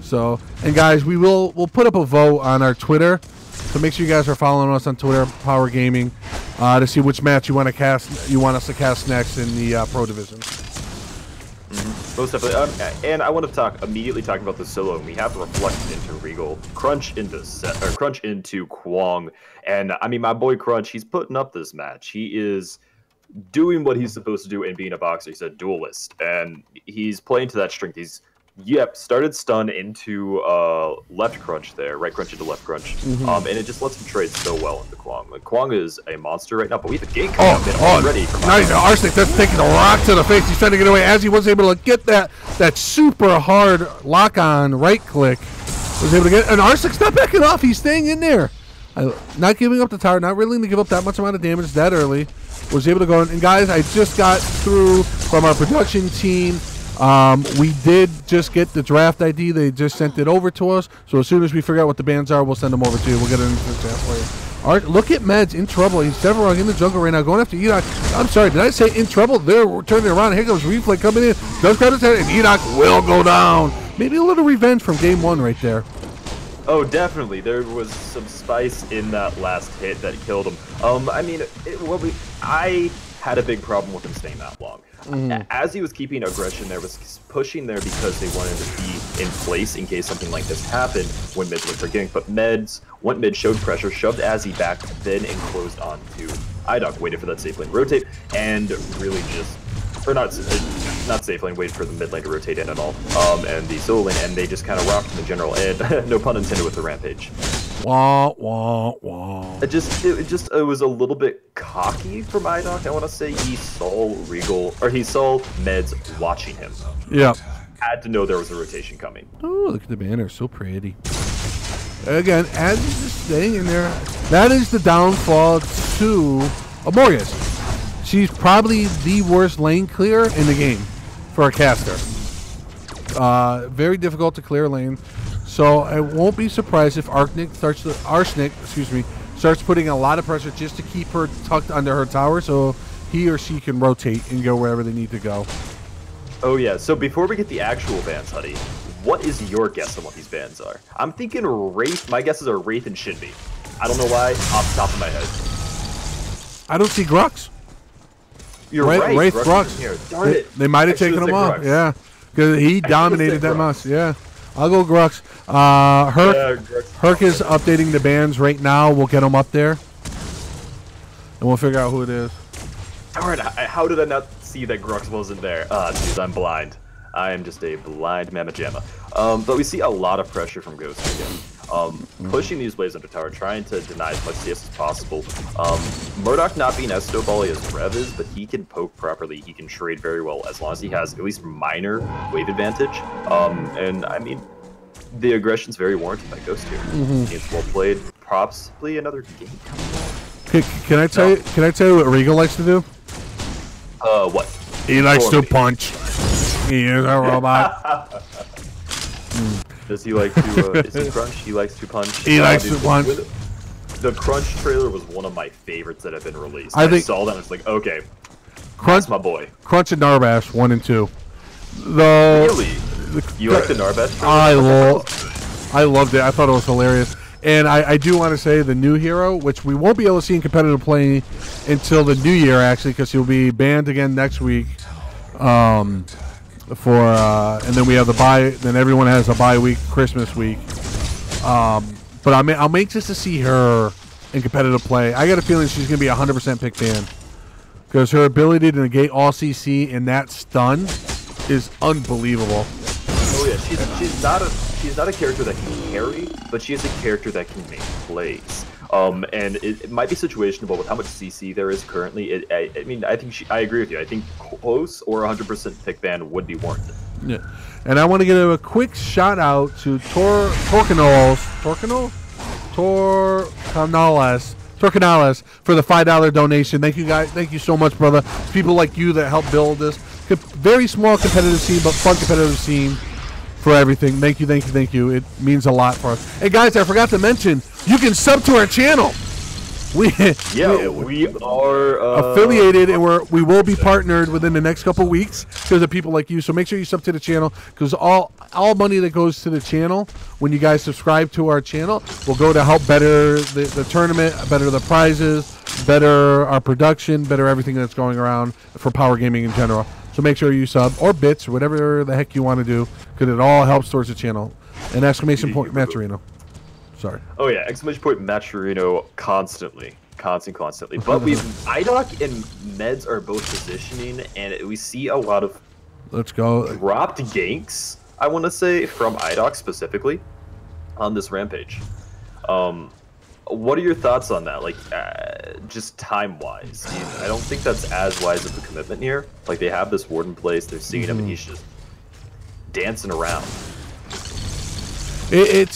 So, and guys, we'll put up a vote on our Twitter. So make sure you guys are following us on Twitter, Power Gaming, to see which match you want us to cast next in the Pro Division. Most definitely. And I want to immediately talk about the solo. We have Reflect into Regal, Crunch into Kwang, and I mean my boy Crunch. He's putting up this match. He is doing what he's supposed to do and being a boxer. He's a duelist, and he's playing to that strength. He's started stun into left crunch there, right crunch into left crunch, and it just lets him trade so well into Kwang. Like, Kwang is a monster right now, but we have a gate coming up in already. Nice, Arsenic that's taking a rock to the face. He's trying to get away as he was able to get that super hard lock on right click. Was able to get, and Arsenic's not backing off. He's staying in there, not giving up the tower, not willing to give up that much amount of damage that early. Was able to go in, and guys, I just got through from our production team. We did just get the draft ID. They just sent it over to us. So as soon as we figure out what the bands are, we'll send them over to you. We'll get it into the chat for you. All right, look at Meds in trouble. He's Severon in the jungle right now, going after Enoch. I'm sorry, did I say in trouble? They're turning around. Here comes Replay coming in. Does grab his head, and Enoch will go down. Maybe a little revenge from game 1 right there. Oh, definitely. There was some spice in that last hit that killed him. I mean, I had a big problem with him staying that long. As he was keeping aggression there, was pushing there because they wanted to be in place in case something like this happened when mids were forgetting. But Meds went mid, showed pressure, shoved Azzy back, then enclosed onto IDOC, waited for that safe lane rotate, and really just, or not safe lane, waited for the mid lane to rotate in at all, and the solo lane, and they just kind of rocked in the general, and no pun intended with the rampage. Wah, wah, wah. It was a little bit cocky from IDOC. I want to say he saw Meds watching him. Yeah. Had to know there was a rotation coming. Oh, look at the banner. So pretty. Again, as he's just staying in there, that is the downfall to Amorgus. She's probably the worst lane clear in the game for a caster. Very difficult to clear lane. So I won't be surprised if Arsenic starts putting a lot of pressure just to keep her tucked under her tower so he or she can rotate and go wherever they need to go. Oh yeah, so before we get the actual bans, Huddy, what is your guess on what these bans are? I'm thinking Wraith. My guesses are Wraith and Shinbi. I don't know why, off the top of my head. I don't see Grux. You're right. Wraith Grux. Darn it. They might have taken him off. Yeah, because he dominated that much. Yeah. I'll go Grux. Herc is updating the bands right now. We'll get them up there, and we'll figure out who it is. All right. How did I not see that Grux wasn't there? Dude, I'm blind. I am just a blind mamma jamma. But we see a lot of pressure from Ghost again. Pushing these waves under tower, trying to deny as much CS as possible. Murdoch not being as snowbally as Rev is, but he can poke properly. He can trade very well as long as he has at least minor wave advantage. And I mean, the aggression's very warranted by Ghost here. It's well played. Possibly another game coming up. Can I tell you? Can I tell you what Regal likes to do? What? He likes to punch. He is a robot. Does he like to? Is he crunch? He likes to punch. He likes to punch. The Crunch trailer was one of my favorites that have been released. I saw that and I was like, okay, Crunch, that's my boy. Crunch and Narbash 1 and 2. Really? You like the Narbash trailer? I loved it. I thought it was hilarious. And I do want to say the new hero, which we won't be able to see in competitive play until the new year, actually, because he'll be banned again next week. And then we have the bye. Then everyone has a bye week, Christmas week. But I'm anxious to see her in competitive play. I got a feeling she's going to be 100% pick ban. because her ability to negate all CC in that stun is unbelievable. Oh yeah, she's not a character that can carry, but she is a character that can make plays. And it might be situational with how much CC there is currently. I mean, I agree with you. I think close or 100% pick ban would be warranted. Yeah, and I want to give a quick shout out to Torcanales for the $5 donation. Thank you guys. Thank you so much, brother. It's people like you that help build this very small competitive scene, but fun competitive scene for everything. Thank you. It means a lot for us. Hey guys, I forgot to mention, you can sub to our channel. We are affiliated, and we will be partnered within the next couple weeks because of people like you. So make sure you sub to the channel, because all money that goes to the channel when you guys subscribe to our channel will go to help better the tournament, better the prizes, better our production, better everything that's going around for Power Gaming in general. So make sure you sub, or bits, whatever the heck you want to do, because it all helps towards the channel. And exclamation point, Maturino. Sorry. Oh yeah, exclamation point Maturino constantly. But IDOC and Meds are both positioning, and we see a lot of dropped ganks, I want to say, from IDOC specifically on this rampage. What are your thoughts on that? Like, just time-wise, I don't think that's as wise of a commitment here. Like, they have this ward in place, they're seeing him, and he's just dancing around. It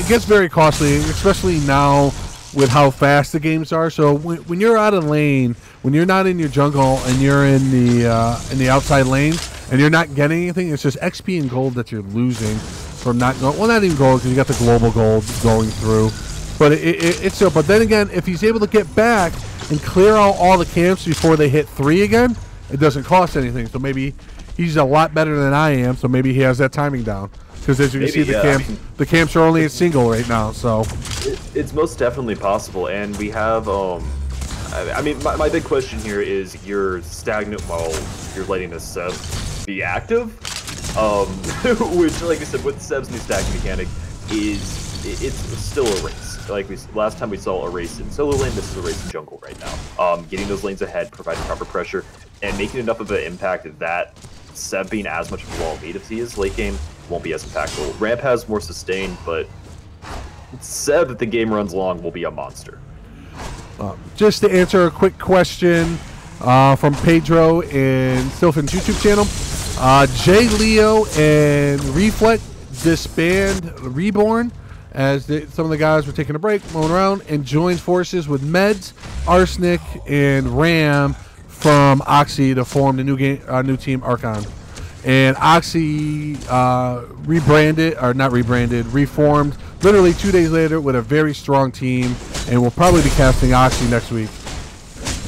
gets very costly, especially now with how fast the games are. So when you're out of lane, when you're not in your jungle and you're in the outside lane and you're not getting anything, it's just XP and gold that you're losing from not going. Well, not even gold, because you got the global gold going through. But it's so. But then again, if he's able to get back and clear out all the camps before they hit 3 again, it doesn't cost anything. So maybe he's a lot better than I am. So maybe he has that timing down. Because as you can see, the camps are only at single right now. So it's most definitely possible. And we have, I mean, my big question here is, you're stagnant while you're letting the Seb be active, which, like I said, with Seb's new stacking mechanic, it's still a race. Like last time we saw a race in solo lane, this is a race in jungle right now. Getting those lanes ahead, providing proper pressure, and making enough of an impact that Seb being as much of a wall lead as he is late game won't be as impactful. Ramp has more sustain, but Seb, if the game runs long, will be a monster. Just to answer a quick question from Pedro in Sylphin's YouTube channel, Jay Leo and Reflect disband Reborn as some of the guys were taking a break, rolling around, and joined forces with Meds, Arsenic, and Ram from Oxy to form the new team Archon. And Oxy reformed literally 2 days later with a very strong team, and we'll probably be casting Oxy next week.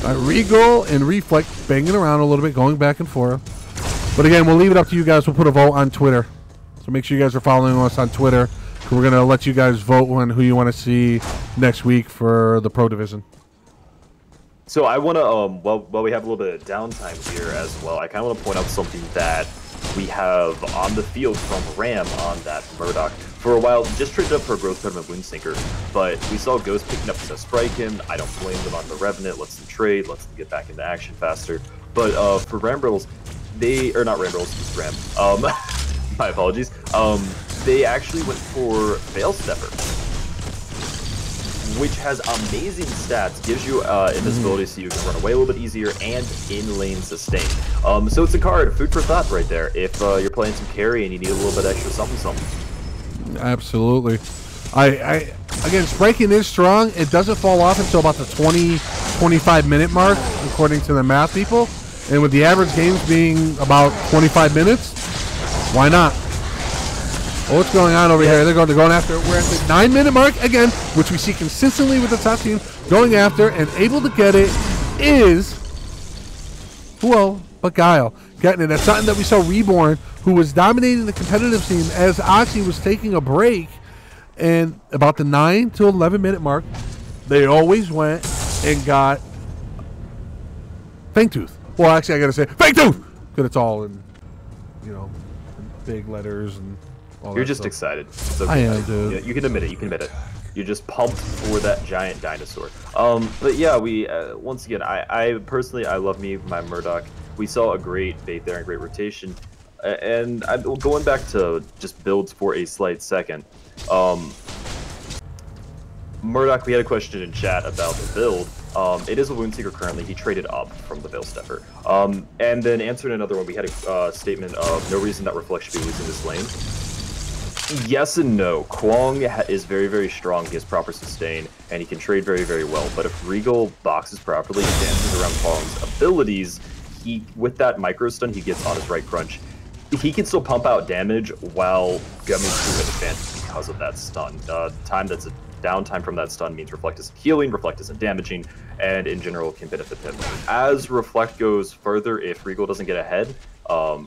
Regal and Reflect banging around a little bit, going back and forth. But again, we'll leave it up to you guys. We'll put a vote on Twitter. So make sure you guys are following us on Twitter. We're going to let you guys vote on who you want to see next week for the Pro Division. So I want to, while we have a little bit of downtime here as well, I kind of want to point out something that we have on the field from Ram on that Murdoch. For a while, just traded up for a growth pediment Woundsinker, but we saw Ghost picking up to strike him. I don't blame them on the Revenant, lets them trade, lets them get back into action faster. But for Rambrils, not Rambrils, just Ram. My apologies. They actually went for Veil Stepper, which has amazing stats, gives you invisibility so you can run away a little bit easier, and in-lane sustain. So it's a card, food for thought right there, if you're playing some carry and you need a little bit extra something. Absolutely. Again, Spriking is strong. It doesn't fall off until about the 20-25 minute mark, according to the math people. And with the average games being about 25 minutes, why not? Oh, what's going on over here? They're going after. We're at the 9-minute mark again, which we see consistently with the top team going after, and able to get it is who but Guile getting it. That's something that we saw Reborn, who was dominating the competitive scene as Oxy was taking a break, and about the 9 to 11-minute mark, they always went and got Fangtooth. Well, actually, I gotta say Fangtooth because it's all in, in big letters and. You're just excited. Okay. I am, dude. You can admit it. You just pumped for that giant dinosaur. But yeah, we once again, I personally, I love my Murdoch. We saw a great bait there and great rotation. And I'm going back to just builds for a slight second. Murdoch, we had a question in chat about the build. It is a Woundseeker currently. He traded up from the Veil Stepper. And then answered another one. We had a statement of no reason that Reflect should be losing this lane. Yes and no. Kwong is very, very strong. He has proper sustain, and he can trade very, very well. But if Regal boxes properly and dances around Kwong's abilities, with that micro stun he gets on his right crunch, he can still pump out damage while coming through an advantage because of that stun. Time that's a downtime from that stun means Reflect isn't healing, Reflect isn't damaging, and in general can benefit him. As Reflect goes further, if Regal doesn't get ahead,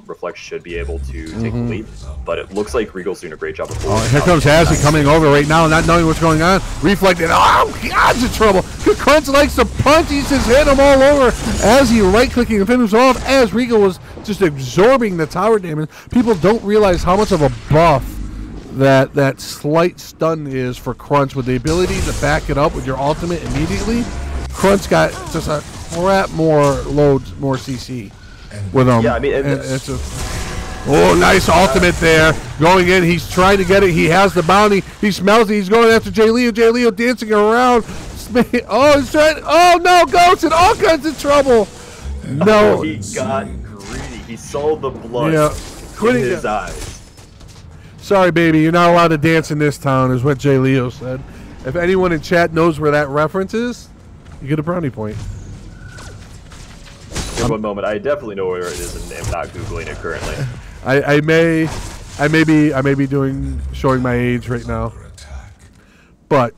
Reflect should be able to take the lead, but it looks like Regal's doing a great job of here comes Hazzy coming over right now, not knowing what's going on. Reflected. Oh, God's in trouble. Crunch likes to punch. He's just hit him all over as he right-clicking and finish off as Regal was just absorbing the tower damage. People don't realize how much of a buff that slight stun is for Crunch with the ability to back it up with your ultimate immediately. Crunch got just a crap more loads, more CC with him. Yeah, I mean, it's a nice ultimate there. Going in, he's trying to get it. He has the bounty. He smells it. He's going after Jay Leo. Jay Leo dancing around. Oh, he's trying. Oh no, Ghost in all kinds of trouble. No, he got greedy. He saw the blood in his eyes. Sorry, baby, you're not allowed to dance in this town, is what Jay Leo said. If anyone in chat knows where that reference is, you get a brownie point. In one moment, I definitely know where it is and am not Googling it currently. I may be showing my age right now, but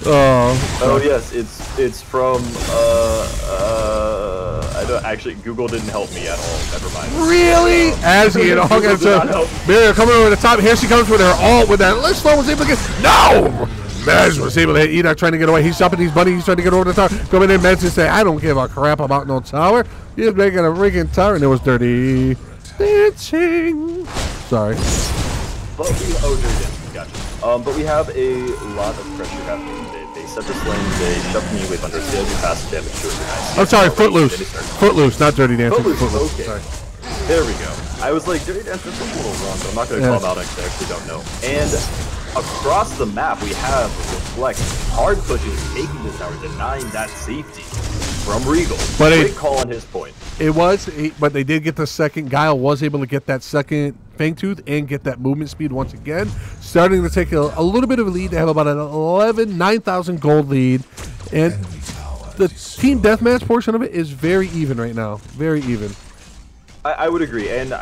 oh yes, it's from I don't actually. Google didn't help me at all. Never mind. Really? Azzy and all kinds of Mary coming over the top. Here she comes with her ult with that. Slow was able to get no. Mez was able to hit Enoch trying to get away. He's stopping these bunnies. He's trying to get over the tower. Coming in, Mez and say, I don't give a crap about no tower. He's making a freaking tower, and it was dirty dancing. Sorry. But we have a lot of pressure happening. They set this lane, they shove the wave under sales, you pass the damage to it. Nice. I'm sorry, Footloose. Footloose, not Dirty Dancing. Footloose. Okay. Sorry. There we go. I was like, Dirty Dancing, that's a little wrong, but I'm not going to call him out because I actually don't know. And across the map, we have Reflect hard pushing, taking this tower, denying that safety from Regal. But great call on his point. It was, but they did get the second. Guile was able to get that second Fangtooth and get that movement speed once again. Starting to take a little bit of a lead. They have about an 9,000 gold lead. And the team deathmatch portion of it is very even right now. Very even. I would agree. And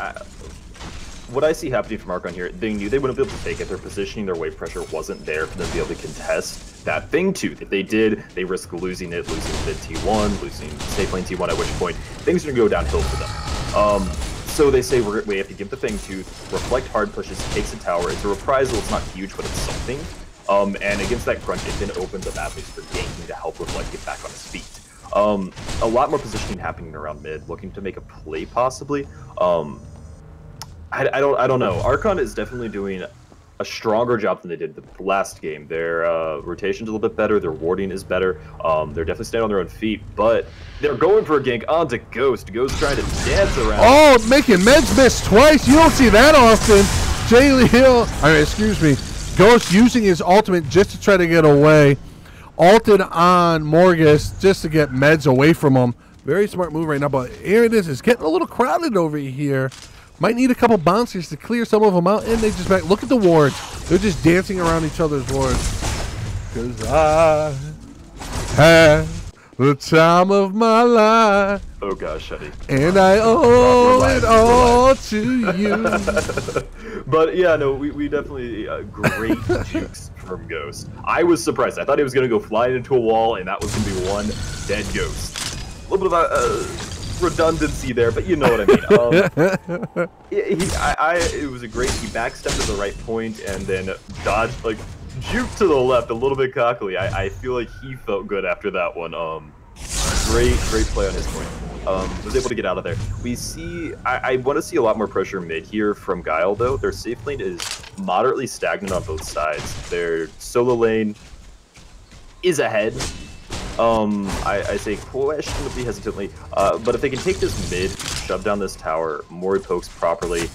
what I see happening from Archon here, they knew they wouldn't be able to take it. Their positioning, their wave pressure wasn't there for them to be able to contest that Fangtooth. If they did, they risk losing it, losing mid T1, losing safe lane T1, at which point things are going to go downhill for them. So they say we have to give the Fangtooth, Reflect hard pushes, takes a tower. It's a reprisal, it's not huge, but it's something. And against that Crunch, it then opens up avenues for ganking to help Reflect get back on his feet. A lot more positioning happening around mid, looking to make a play possibly. I don't know. Archon is definitely doing a stronger job than they did the last game. Their rotation's a little bit better. Their warding is better. They're definitely standing on their own feet, but they're going for a gank onto Ghost. Ghost trying to dance around. Oh, making Meds miss twice. You don't see that often. Jaylee Hill, excuse me, Ghost using his ultimate just to try to get away. Ulted on Morgus just to get Meds away from him. Very smart move right now, but here it is. It's getting a little crowded over here. Might need a couple bouncers to clear some of them out, and they just back. Look at the wards. They're just dancing around each other's wards. Because I had the time of my life. Oh gosh, Shuddy. And I owe it all to you. But yeah, no, we definitely great jukes from Ghost. I was surprised. I thought he was going to go flying into a wall, and that was going to be one dead Ghost. A little bit of redundancy there, but you know what I mean. It was a great. He backstepped at the right point and then dodged, like, juked to the left a little bit cockily. I feel like he felt good after that one. Great play on his point. was able to get out of there. We see, I want to see a lot more pressure mid here from Guile, though. Their safe lane is moderately stagnant on both sides. Their solo lane is ahead. I say questionably hesitantly, but if they can take this mid, shove down this tower, Mori pokes properly,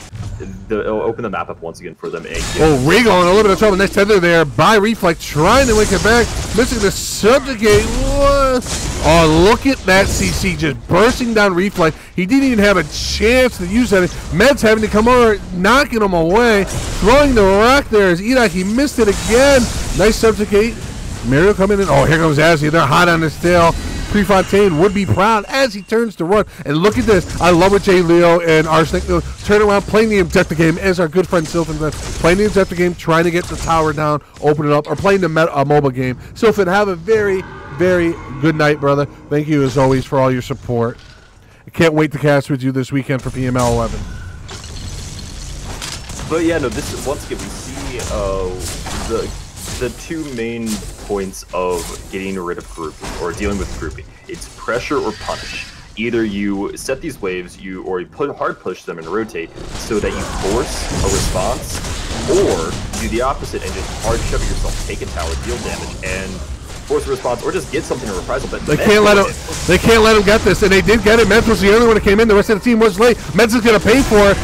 it'll open the map up once again for them. Oh, Regal in a little bit of trouble. Next tether there by Reflect, trying to wake it back, missing the subjugate. What? Oh, look at that CC just bursting down Reflect. He didn't even have a chance to use that. Med's having to come over, knocking him away, throwing the rock there as Edok. He missed it again. Nice subjugate. Mario coming in. Oh, here comes Azzy. They're hot on his tail. Prefontaine would be proud as he turns to run. And look at this. I love what Jay Leo and Arsenic turn around, playing the objective game as our good friend Sylphin does. Playing the objective game, trying to get the tower down, open it up, or playing the mobile game. Sylphin, have a very, very good night, brother. Thank you, as always, for all your support. I can't wait to cast with you this weekend for PML 11. But yeah, no, this is, once again, we see the two main points of getting rid of grouping or dealing with grouping. It's pressure or punish. Either you set these waves, or you hard push them and rotate so that you force a response, or you do the opposite and just hard shove it yourself, take a tower, deal damage, and force a response, or just get something in reprisal. But they can't let him. They can't let him get this, and they did get it. Meds was the only one that came in. The rest of the team was late. Meds is going to pay for it.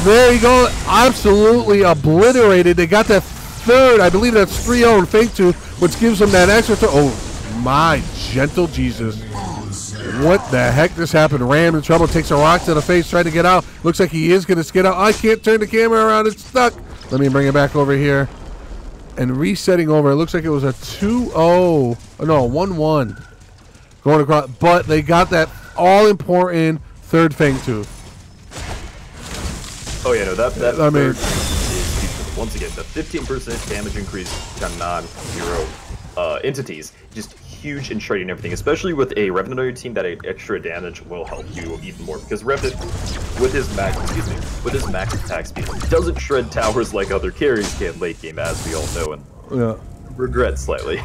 There you go. Absolutely obliterated. They got that third. I believe that's 3-0 in Fake Tooth, which gives them that extra. Oh my gentle Jesus! What the heck just happened? Ram in trouble. Takes a rock to the face, trying to get out. Looks like he is going to skid out. I can't turn the camera around. It's stuck. Let me bring it back over here. And resetting over. It looks like it was a 2-0. Oh, no, 1-1. Going across. But they got that all-important third Fang Tooth. Oh, yeah, no, that I mean, is, once again, the 15% damage increase to non-hero entities. Just huge in shredding everything, especially with a Revenant on your team. That extra damage will help you even more, because Revenant, with his max attack speed, doesn't shred towers like other carries can late game, as we all know and regret slightly.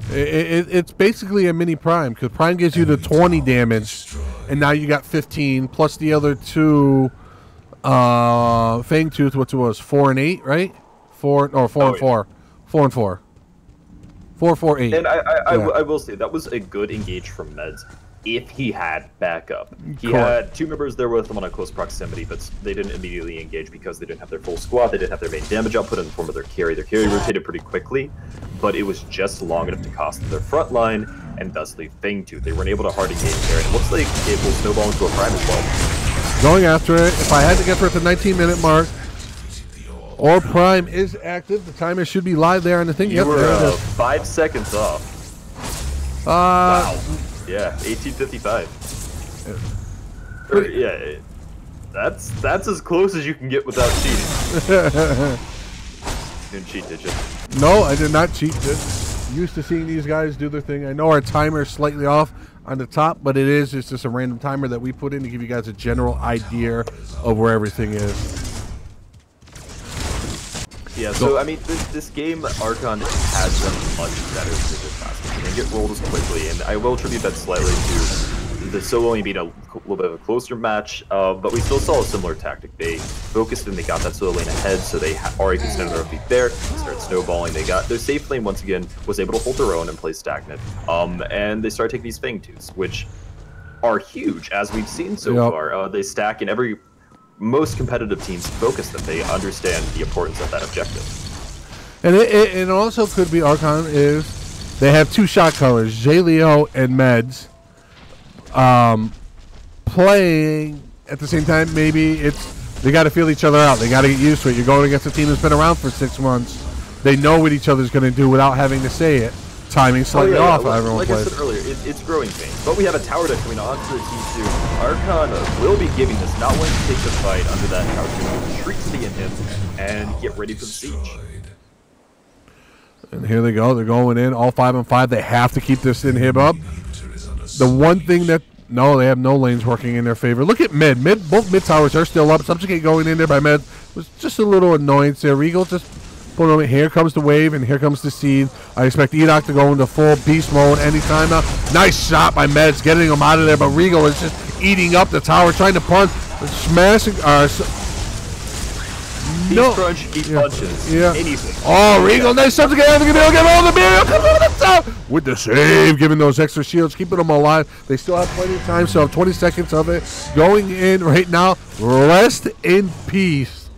It's basically a mini Prime, because Prime gives you the 20 damage, and now you got 15 plus the other two. Fang Tooth, what it was, 4 and 8, right? 4 and 4. 4 and 4. 4, 4, 8. And I will say that was a good engage from Meds if he had backup. He had two members there with him on a close proximity, but they didn't immediately engage because they didn't have their full squad. They didn't have their main damage output in the form of their carry. Their carry rotated pretty quickly, but it was just long enough to cost their front line and thusly Fang Tooth. They weren't able to hard engage there, and it looks like it will snowball into a Prime as well. Going after it. If I had to get for it at the 19-minute mark, or Prime is active, the timer should be live there on the thing. You were 5 seconds off. Wow. Yeah, 18:55. Yeah, that's as close as you can get without cheating. You didn't cheat, did you? No, I did not cheat. Just used to seeing these guys do their thing. I know our timer is slightly off on the top, but it's just a random timer that we put in to give you guys a general idea of where everything is. Yeah, so I mean, this game, Archon has done much better than this last game. They get rolled as quickly, and I will attribute that slightly to the soloing being a little bit of a closer match, but we still saw a similar tactic. They focused and they got that solo lane ahead, so they already could stand their feet there, start snowballing. They got their safe lane once again, was able to hold their own and play stagnant, and they started taking these Fang Tooths, which are huge, as we've seen so far. They stack in every... Most competitive teams focus them. They understand the importance of that objective. And it also could be Archon is they have two shot callers, J-Leo and Meds, playing at the same time. Maybe they got to feel each other out. They got to get used to it. You're going against a team that's been around for 6 months. They know what each other's going to do without having to say it. Timing slightly off. Like I said earlier, it's growing pains. But we have a tower deck coming onto the T2. Archon will be giving this, not wanting to take the fight under that tower. He's retreat to the inhib and get ready for the siege. And here they go. They're going in all 5 on 5. They have to keep this inhib up. The one thing that they have no lanes working in their favor. Look at mid. Both mid towers are still up. Subjugate going in there by Med was just a little annoyance there. Regal just. Here comes the wave, and here comes the seed. I expect Edok to go into full beast mode anytime now. Nice shot by Meds, getting him out of there, but Regal is just eating up the tower, trying to punch, smashing. No. Crunch, he punches. Yeah. Anything. Oh, Regal, nice stuff to get out of the get all the Muriel comes over the top with the save, giving those extra shields, keeping them alive. They still have plenty of time, so 20 seconds of it going in right now. Rest in peace.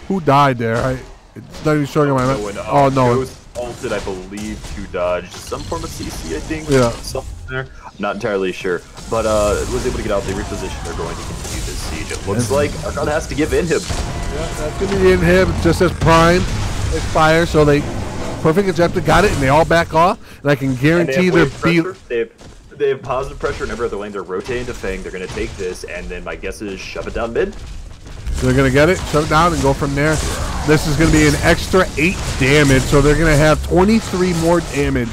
Who died there? It's not even showing on my map. Oh, no. Ghost ulted, I believe, to dodge some form of CC, I think. Yeah. Something there. I'm not entirely sure. But was able to get out. They repositioned. They're going to continue this siege. It looks like Archon has to give inhib. Yeah, that's going to be inhib. Just as Prime expires, so they perfect objective, got it, and they all back off. And I can guarantee they're They have positive pressure whenever other lanes are rotating to Fang. They're going to take this, and then my guess is shove it down mid. They're going to get it, shut it down, and go from there. This is going to be an extra 8 damage, so they're going to have 23 more damage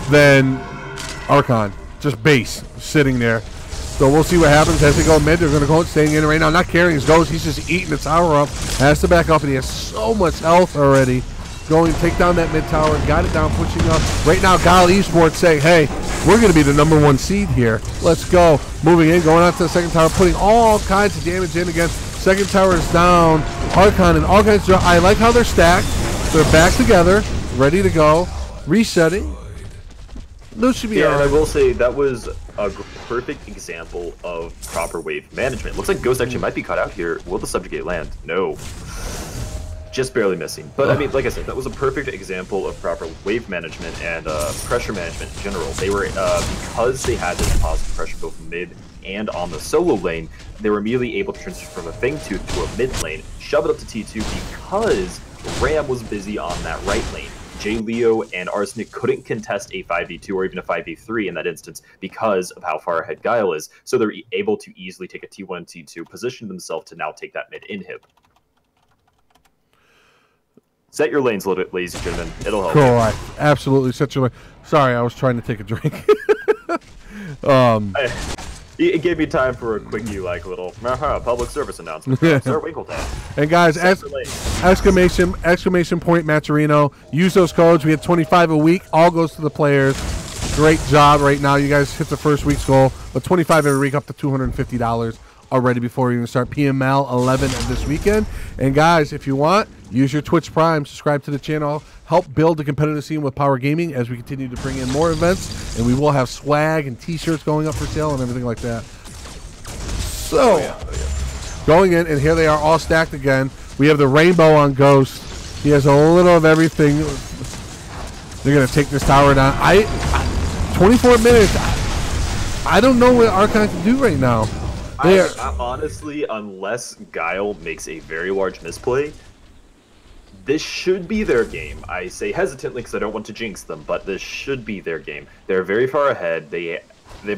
than Archon. Just base, sitting there. So we'll see what happens as they go mid. They're going to go staying in right now. Not carrying his ghost. He's just eating the tower up. Has to back up, and he has so much health already. Going, take down that mid tower. Got it down, pushing up. Right now, Guile Esports saying, hey, we're going to be the #1 seed here. Let's go. Moving in, going out to the second tower, putting all kinds of damage in again. Second tower is down. Archon and all kinds of... I like how they're stacked. They're back together, ready to go. Resetting. Those should be all right. And I will say that was a perfect example of proper wave management. Looks like Ghost actually might be caught out here. Will the subjugate land? No. Just barely missing. But I mean, like I said, that was a perfect example of proper wave management and pressure management in general. They were, because they had this positive pressure both mid and on the solo lane, they were immediately able to transition from a Fang Tooth to a mid lane, shove it up to T2 because Ram was busy on that right lane. Jay Leo and Arsenic couldn't contest a 5v2 or even a 5v3 in that instance because of how far ahead Guile is, so they're able to easily take a T1 and T2, position themselves to now take that mid inhib. Set your lanes a little bit, ladies and gentlemen. It'll help. Correct. Absolutely. Set your lane. Sorry, I was trying to take a drink. It gave me time for a quickie, like, little public service announcement. Sir Winkleton. And guys, exclamation point Matcherino. Use those codes. We had 25 a week. All goes to the players. Great job right now. You guys hit the first week's goal. But 25 every week up to $250 already before we even start PML 11 this weekend. And guys, if you want, use your Twitch Prime. Subscribe to the channel. Help build the competitive scene with Power Gaming as we continue to bring in more events, and we will have swag and t-shirts going up for sale and everything like that. So, going in, and here they are all stacked again. We have the rainbow on Ghost. He has a little of everything. They're going to take this tower down. 24 minutes. I don't know what Archon can do right now. Honestly, unless Guile makes a very large misplay, this should be their game. I say hesitantly because I don't want to jinx them, but this should be their game. They're very far ahead. They've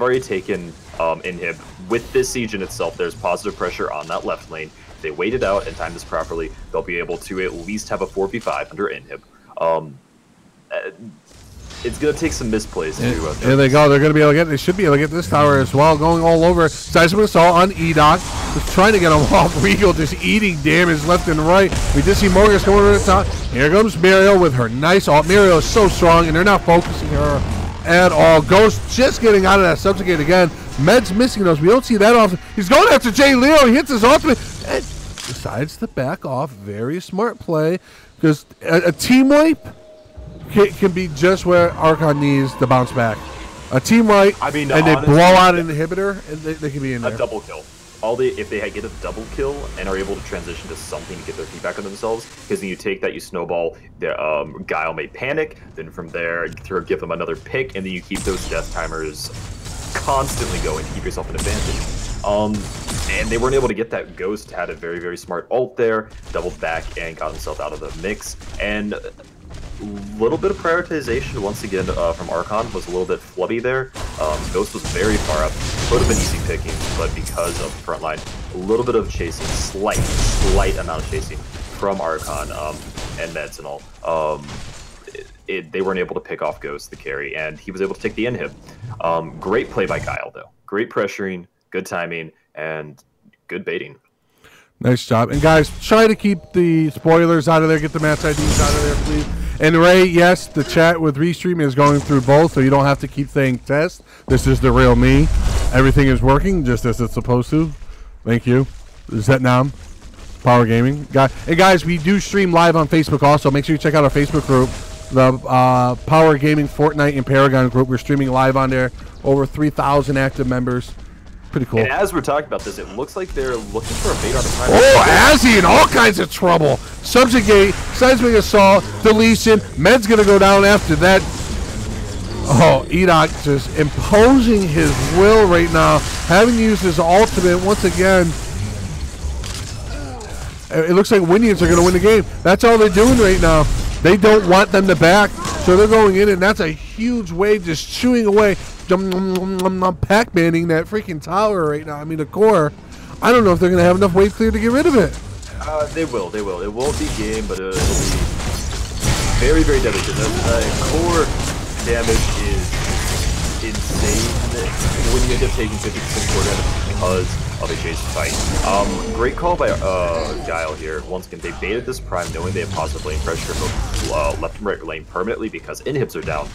already taken inhib. With this siege in itself, there's positive pressure on that left lane. If they wait it out and time this properly, they'll be able to at least have a 4v5 under inhib. It's going to take some misplays to do it. There they go. They're going to be able to get. They should be able to get this tower as well. Going all over. Seismic Assault on E-Doc. Just trying to get him off. Regal just eating damage left and right. We did see Morgus coming over the top. Here comes Muriel with her nice ult. Muriel is so strong, and they're not focusing her at all. Ghost just getting out of that subjugate again. Med's missing those. We don't see that often. He's going after Jay Leo. He hits his ultimate and decides to back off. Very smart play because a team wipe can be just where Archon needs to bounce back. A team wipe, and they blow out an inhibitor, and they can be in there. A double kill. If they get a double kill and are able to transition to something to get their feet back on themselves, because then you take that, you snowball, Guile may panic, then from there, give them another pick, and then you keep those death timers constantly going to keep yourself an advantage. And they weren't able to get that. Ghost had a very, very smart ult there, doubled back, and got himself out of the mix. And little bit of prioritization once again from Archon was a little bit flubby there. Ghost was very far up. Would have been easy picking, but because of the front line, a little bit of chasing, slight amount of chasing from Archon and Meds and all. They weren't able to pick off Ghost, the carry, and he was able to take the inhib. Great play by Guile, though. Great pressuring, good timing, and good baiting. Nice job. And guys, try to keep the spoilers out of there. Get the match IDs out of there, please. And Ray, yes, the chat with Restream is going through both, so you don't have to keep saying test. This is the real me. Everything is working just as it's supposed to. Thank you. Zetnam, Power Gaming. Hey guys, we do stream live on Facebook also. Make sure you check out our Facebook group, the Power Gaming Fortnite and Paragon group. We're streaming live on there. Over 3,000 active members. Pretty cool. And as we're talking about this, it looks like they're looking for a bait on the time. Oh, Azzy in all kinds of trouble. Subjugate, seismic assault, deletion. Med's going to go down after that. Oh, Edok just imposing his will right now. Having used his ultimate once again. It looks like Windians are going to win the game. That's all they're doing right now. They don't want them to back, so they're going in, and that's a huge wave just chewing away. Pac-Manning that freaking tower right now. I mean, the core. I don't know if they're going to have enough wave clear to get rid of it. They will. It won't be game, but it'll be very, very deadly. The core damage is insane when you end up taking 50% core damage because of a chase fight. Great call by Guile here. Once again, they baited this prime knowing they have positive lane pressure both left and right lane permanently because inhibs are down.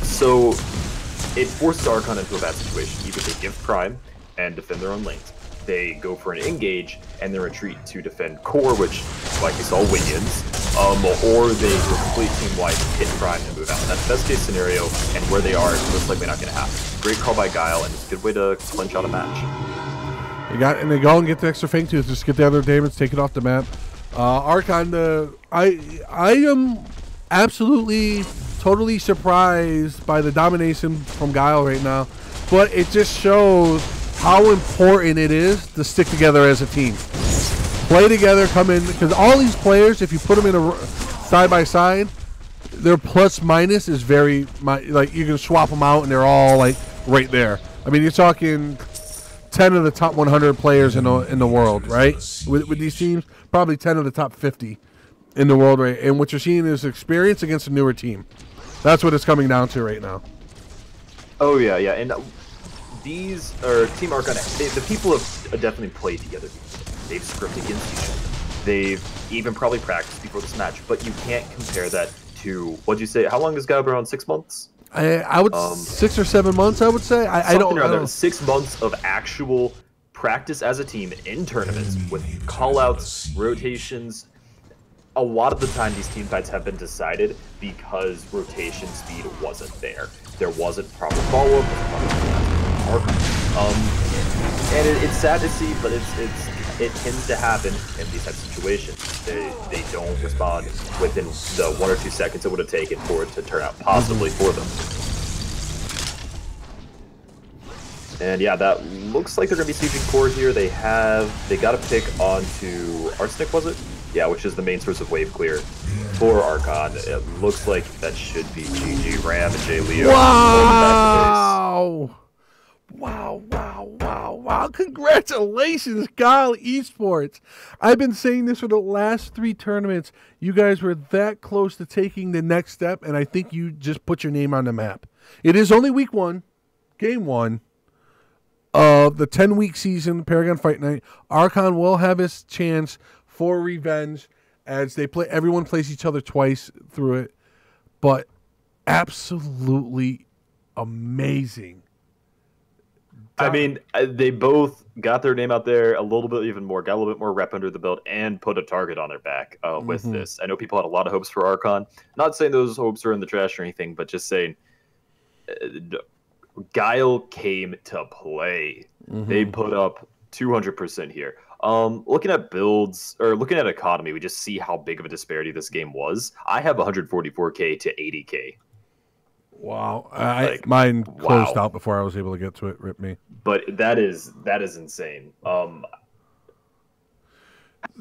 So it forces Archon into a bad situation. Either they give prime and defend their own lanes, they go for an engage and then retreat to defend core, which, like we saw, Windians, or they go complete team-wide, hit prime, and move out. That's the best case scenario, and where they are, it looks like they're not going to happen. Great call by Guile, and it's a good way to clinch out a match. They go and get the extra Fang Tooth, just get the other damage, take it off the map. Archon, I am absolutely, totally surprised by the domination from Guile right now, but it just shows how important it is to stick together as a team. Play together, come in, because all these players, if you put them in a side by side, their plus minus is very, like, you can swap them out and they're all like right there. I mean, you're talking 10 of the top 100 players in the world, right? With these teams, probably 10 of the top 50 in the world, right? And what you're seeing is experience against a newer team. That's what it's coming down to right now. Oh yeah, and these are Team Archon. The people have definitely played together. They've scripted against each other. They've even probably practiced before this match. But you can't compare that to, what'd you say? How long has Guile been around? 6 months? I would 6 or 7 months. I would say. I don't know. 6 months of actual practice as a team in tournaments with call-outs, rotations. A lot of the time, these team fights have been decided because rotation speed wasn't there. There wasn't proper follow-up. And it's sad to see, but it tends to happen in these types of situations. They don't respond within the 1 or 2 seconds it would have taken for it to turn out positively for them. And yeah, that looks like they're going to be sieging core here. They got a pick onto Arsenic, was it? Yeah, which is the main source of wave clear for Archon. It looks like that should be GG Ram and Jay Leo. Wow! Wow. Congratulations, Guile Esports. I've been saying this for the last 3 tournaments. You guys were that close to taking the next step, and I think you just put your name on the map. It is only week 1, game 1 of the 10-week season, Paragon Fight Night. Archon will have his chance for revenge as they play. Everyone plays each other twice through it, but absolutely amazing. I mean, they both got their name out there a little bit even more, got a little bit more rep under the belt, and put a target on their back with this. I know people had a lot of hopes for Archon. Not saying those hopes are in the trash or anything, but just saying Guile came to play. They put up 200% here. Looking at builds, or looking at economy, we just see how big of a disparity this game was. I have 144k to 80k. Wow. Mine closed out before I was able to get to it. Rip me. But that is insane.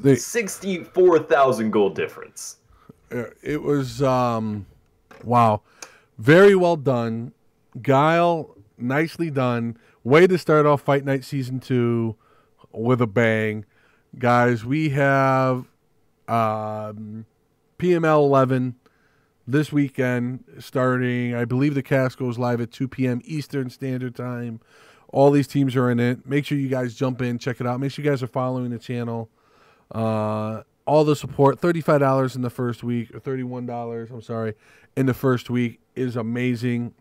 64,000 gold difference. It was, wow. Very well done. Guile, nicely done. Way to start off Fight Night Season 2 with a bang. Guys, we have PML 11 this weekend starting. I believe the cast goes live at 2 p.m. Eastern Standard Time. All these teams are in it. Make sure you guys jump in, check it out. Make sure you guys are following the channel. All the support, $35 in the first week, or $31, I'm sorry, in the first week is amazing.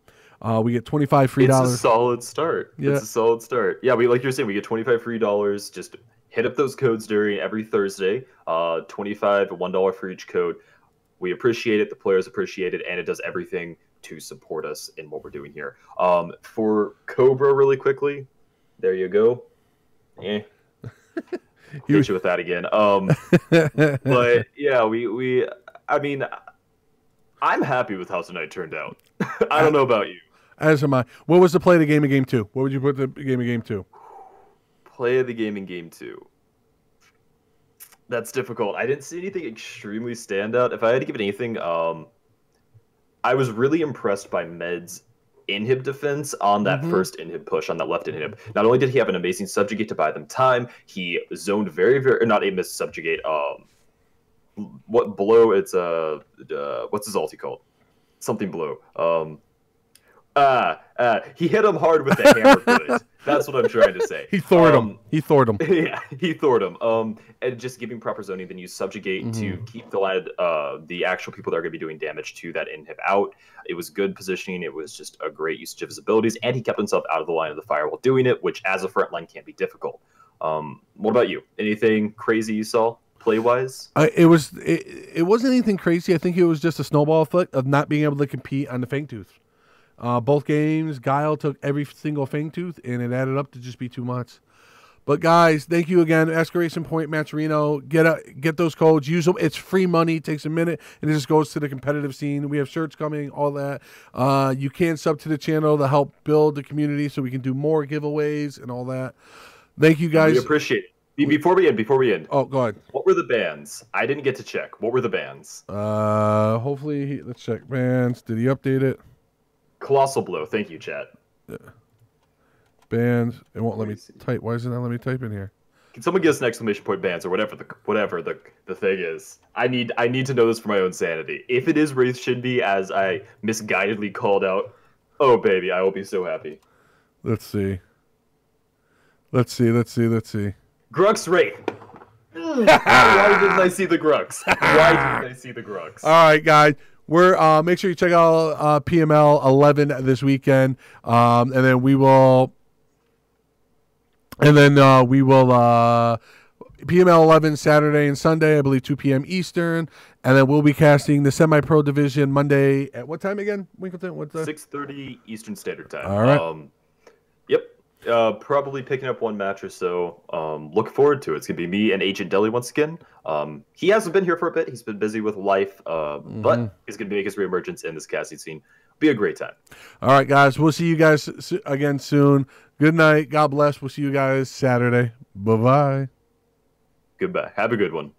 We get $25 free. It's a solid start. Yeah. It's a solid start. Yeah, we like you're saying, we get $25 free. Just hit up those codes during every Thursday. 25 $1 for each code. We appreciate it. The players appreciate it, and it does everything to support us in what we're doing here. For Cobra, really quickly, there you go. Hit you with that again. But yeah, I mean, I'm happy with how tonight turned out. I don't know about you. As am I. What was the play of the game in game 2? What would you put the game in game 2? Play of the game in game 2. That's difficult. I didn't see anything extremely standout. If I had to give it anything, I was really impressed by Med's inhib defense on that first inhib push, on that left inhib. Not only did he have an amazing subjugate to buy them time, he zoned very, very, not a miss subjugate. What blow? It's what's his ulti called? Something blow. He hit him hard with the hammer foot. That's what I'm trying to say. He thored him. Yeah, he thored him. And just giving proper zoning, then you subjugate to keep the actual people that are going to be doing damage to that inhib out. It was good positioning. It was just a great usage of his abilities, and he kept himself out of the line of the fire while doing it, which as a front line can be difficult. What about you? Anything crazy you saw play-wise? It wasn't anything crazy. I think it was just a snowball effect of not being able to compete on the Fangtooth. Both games, Guile took every single Fangtooth, and it added up to just be too much. But guys, thank you again. Exclamation Point Match Reno. Get those codes. Use them. It's free money. It takes a minute, and it just goes to the competitive scene. We have shirts coming, all that. You can sub to the channel to help build the community so we can do more giveaways and all that. Thank you guys. We appreciate it. Before we end. Oh, go ahead. What were the bans? I didn't get to check. What were the bans? Hopefully, let's check bans. Did he update it? Colossal blow. Thank you, chat. Yeah. Bands. It won't let me type. Why does it not let me type in here? Can someone give us an exclamation point bans or whatever the thing is? I need to know this for my own sanity. If it is Wraith Shinbi, as I misguidedly called out, oh baby, I will be so happy. Let's see. Grux Wraith. Why didn't I see the Grux? All right, guys. We're make sure you check out PML 11 this weekend, and then we will PML 11 Saturday and Sunday, I believe 2 p.m. Eastern, and then we'll be casting the semi-pro division Monday at what time again, Winkleton? What's that? 6:30 Eastern Standard Time. All right. Probably picking up one match or so. Look forward to it. It's going to be me and Agent Deli once again. He hasn't been here for a bit. He's been busy with life, but he's going to make his reemergence in this casting scene. Be a great time. All right, guys. We'll see you guys again soon. Good night. God bless. We'll see you guys Saturday. Bye-bye. Goodbye. Have a good one.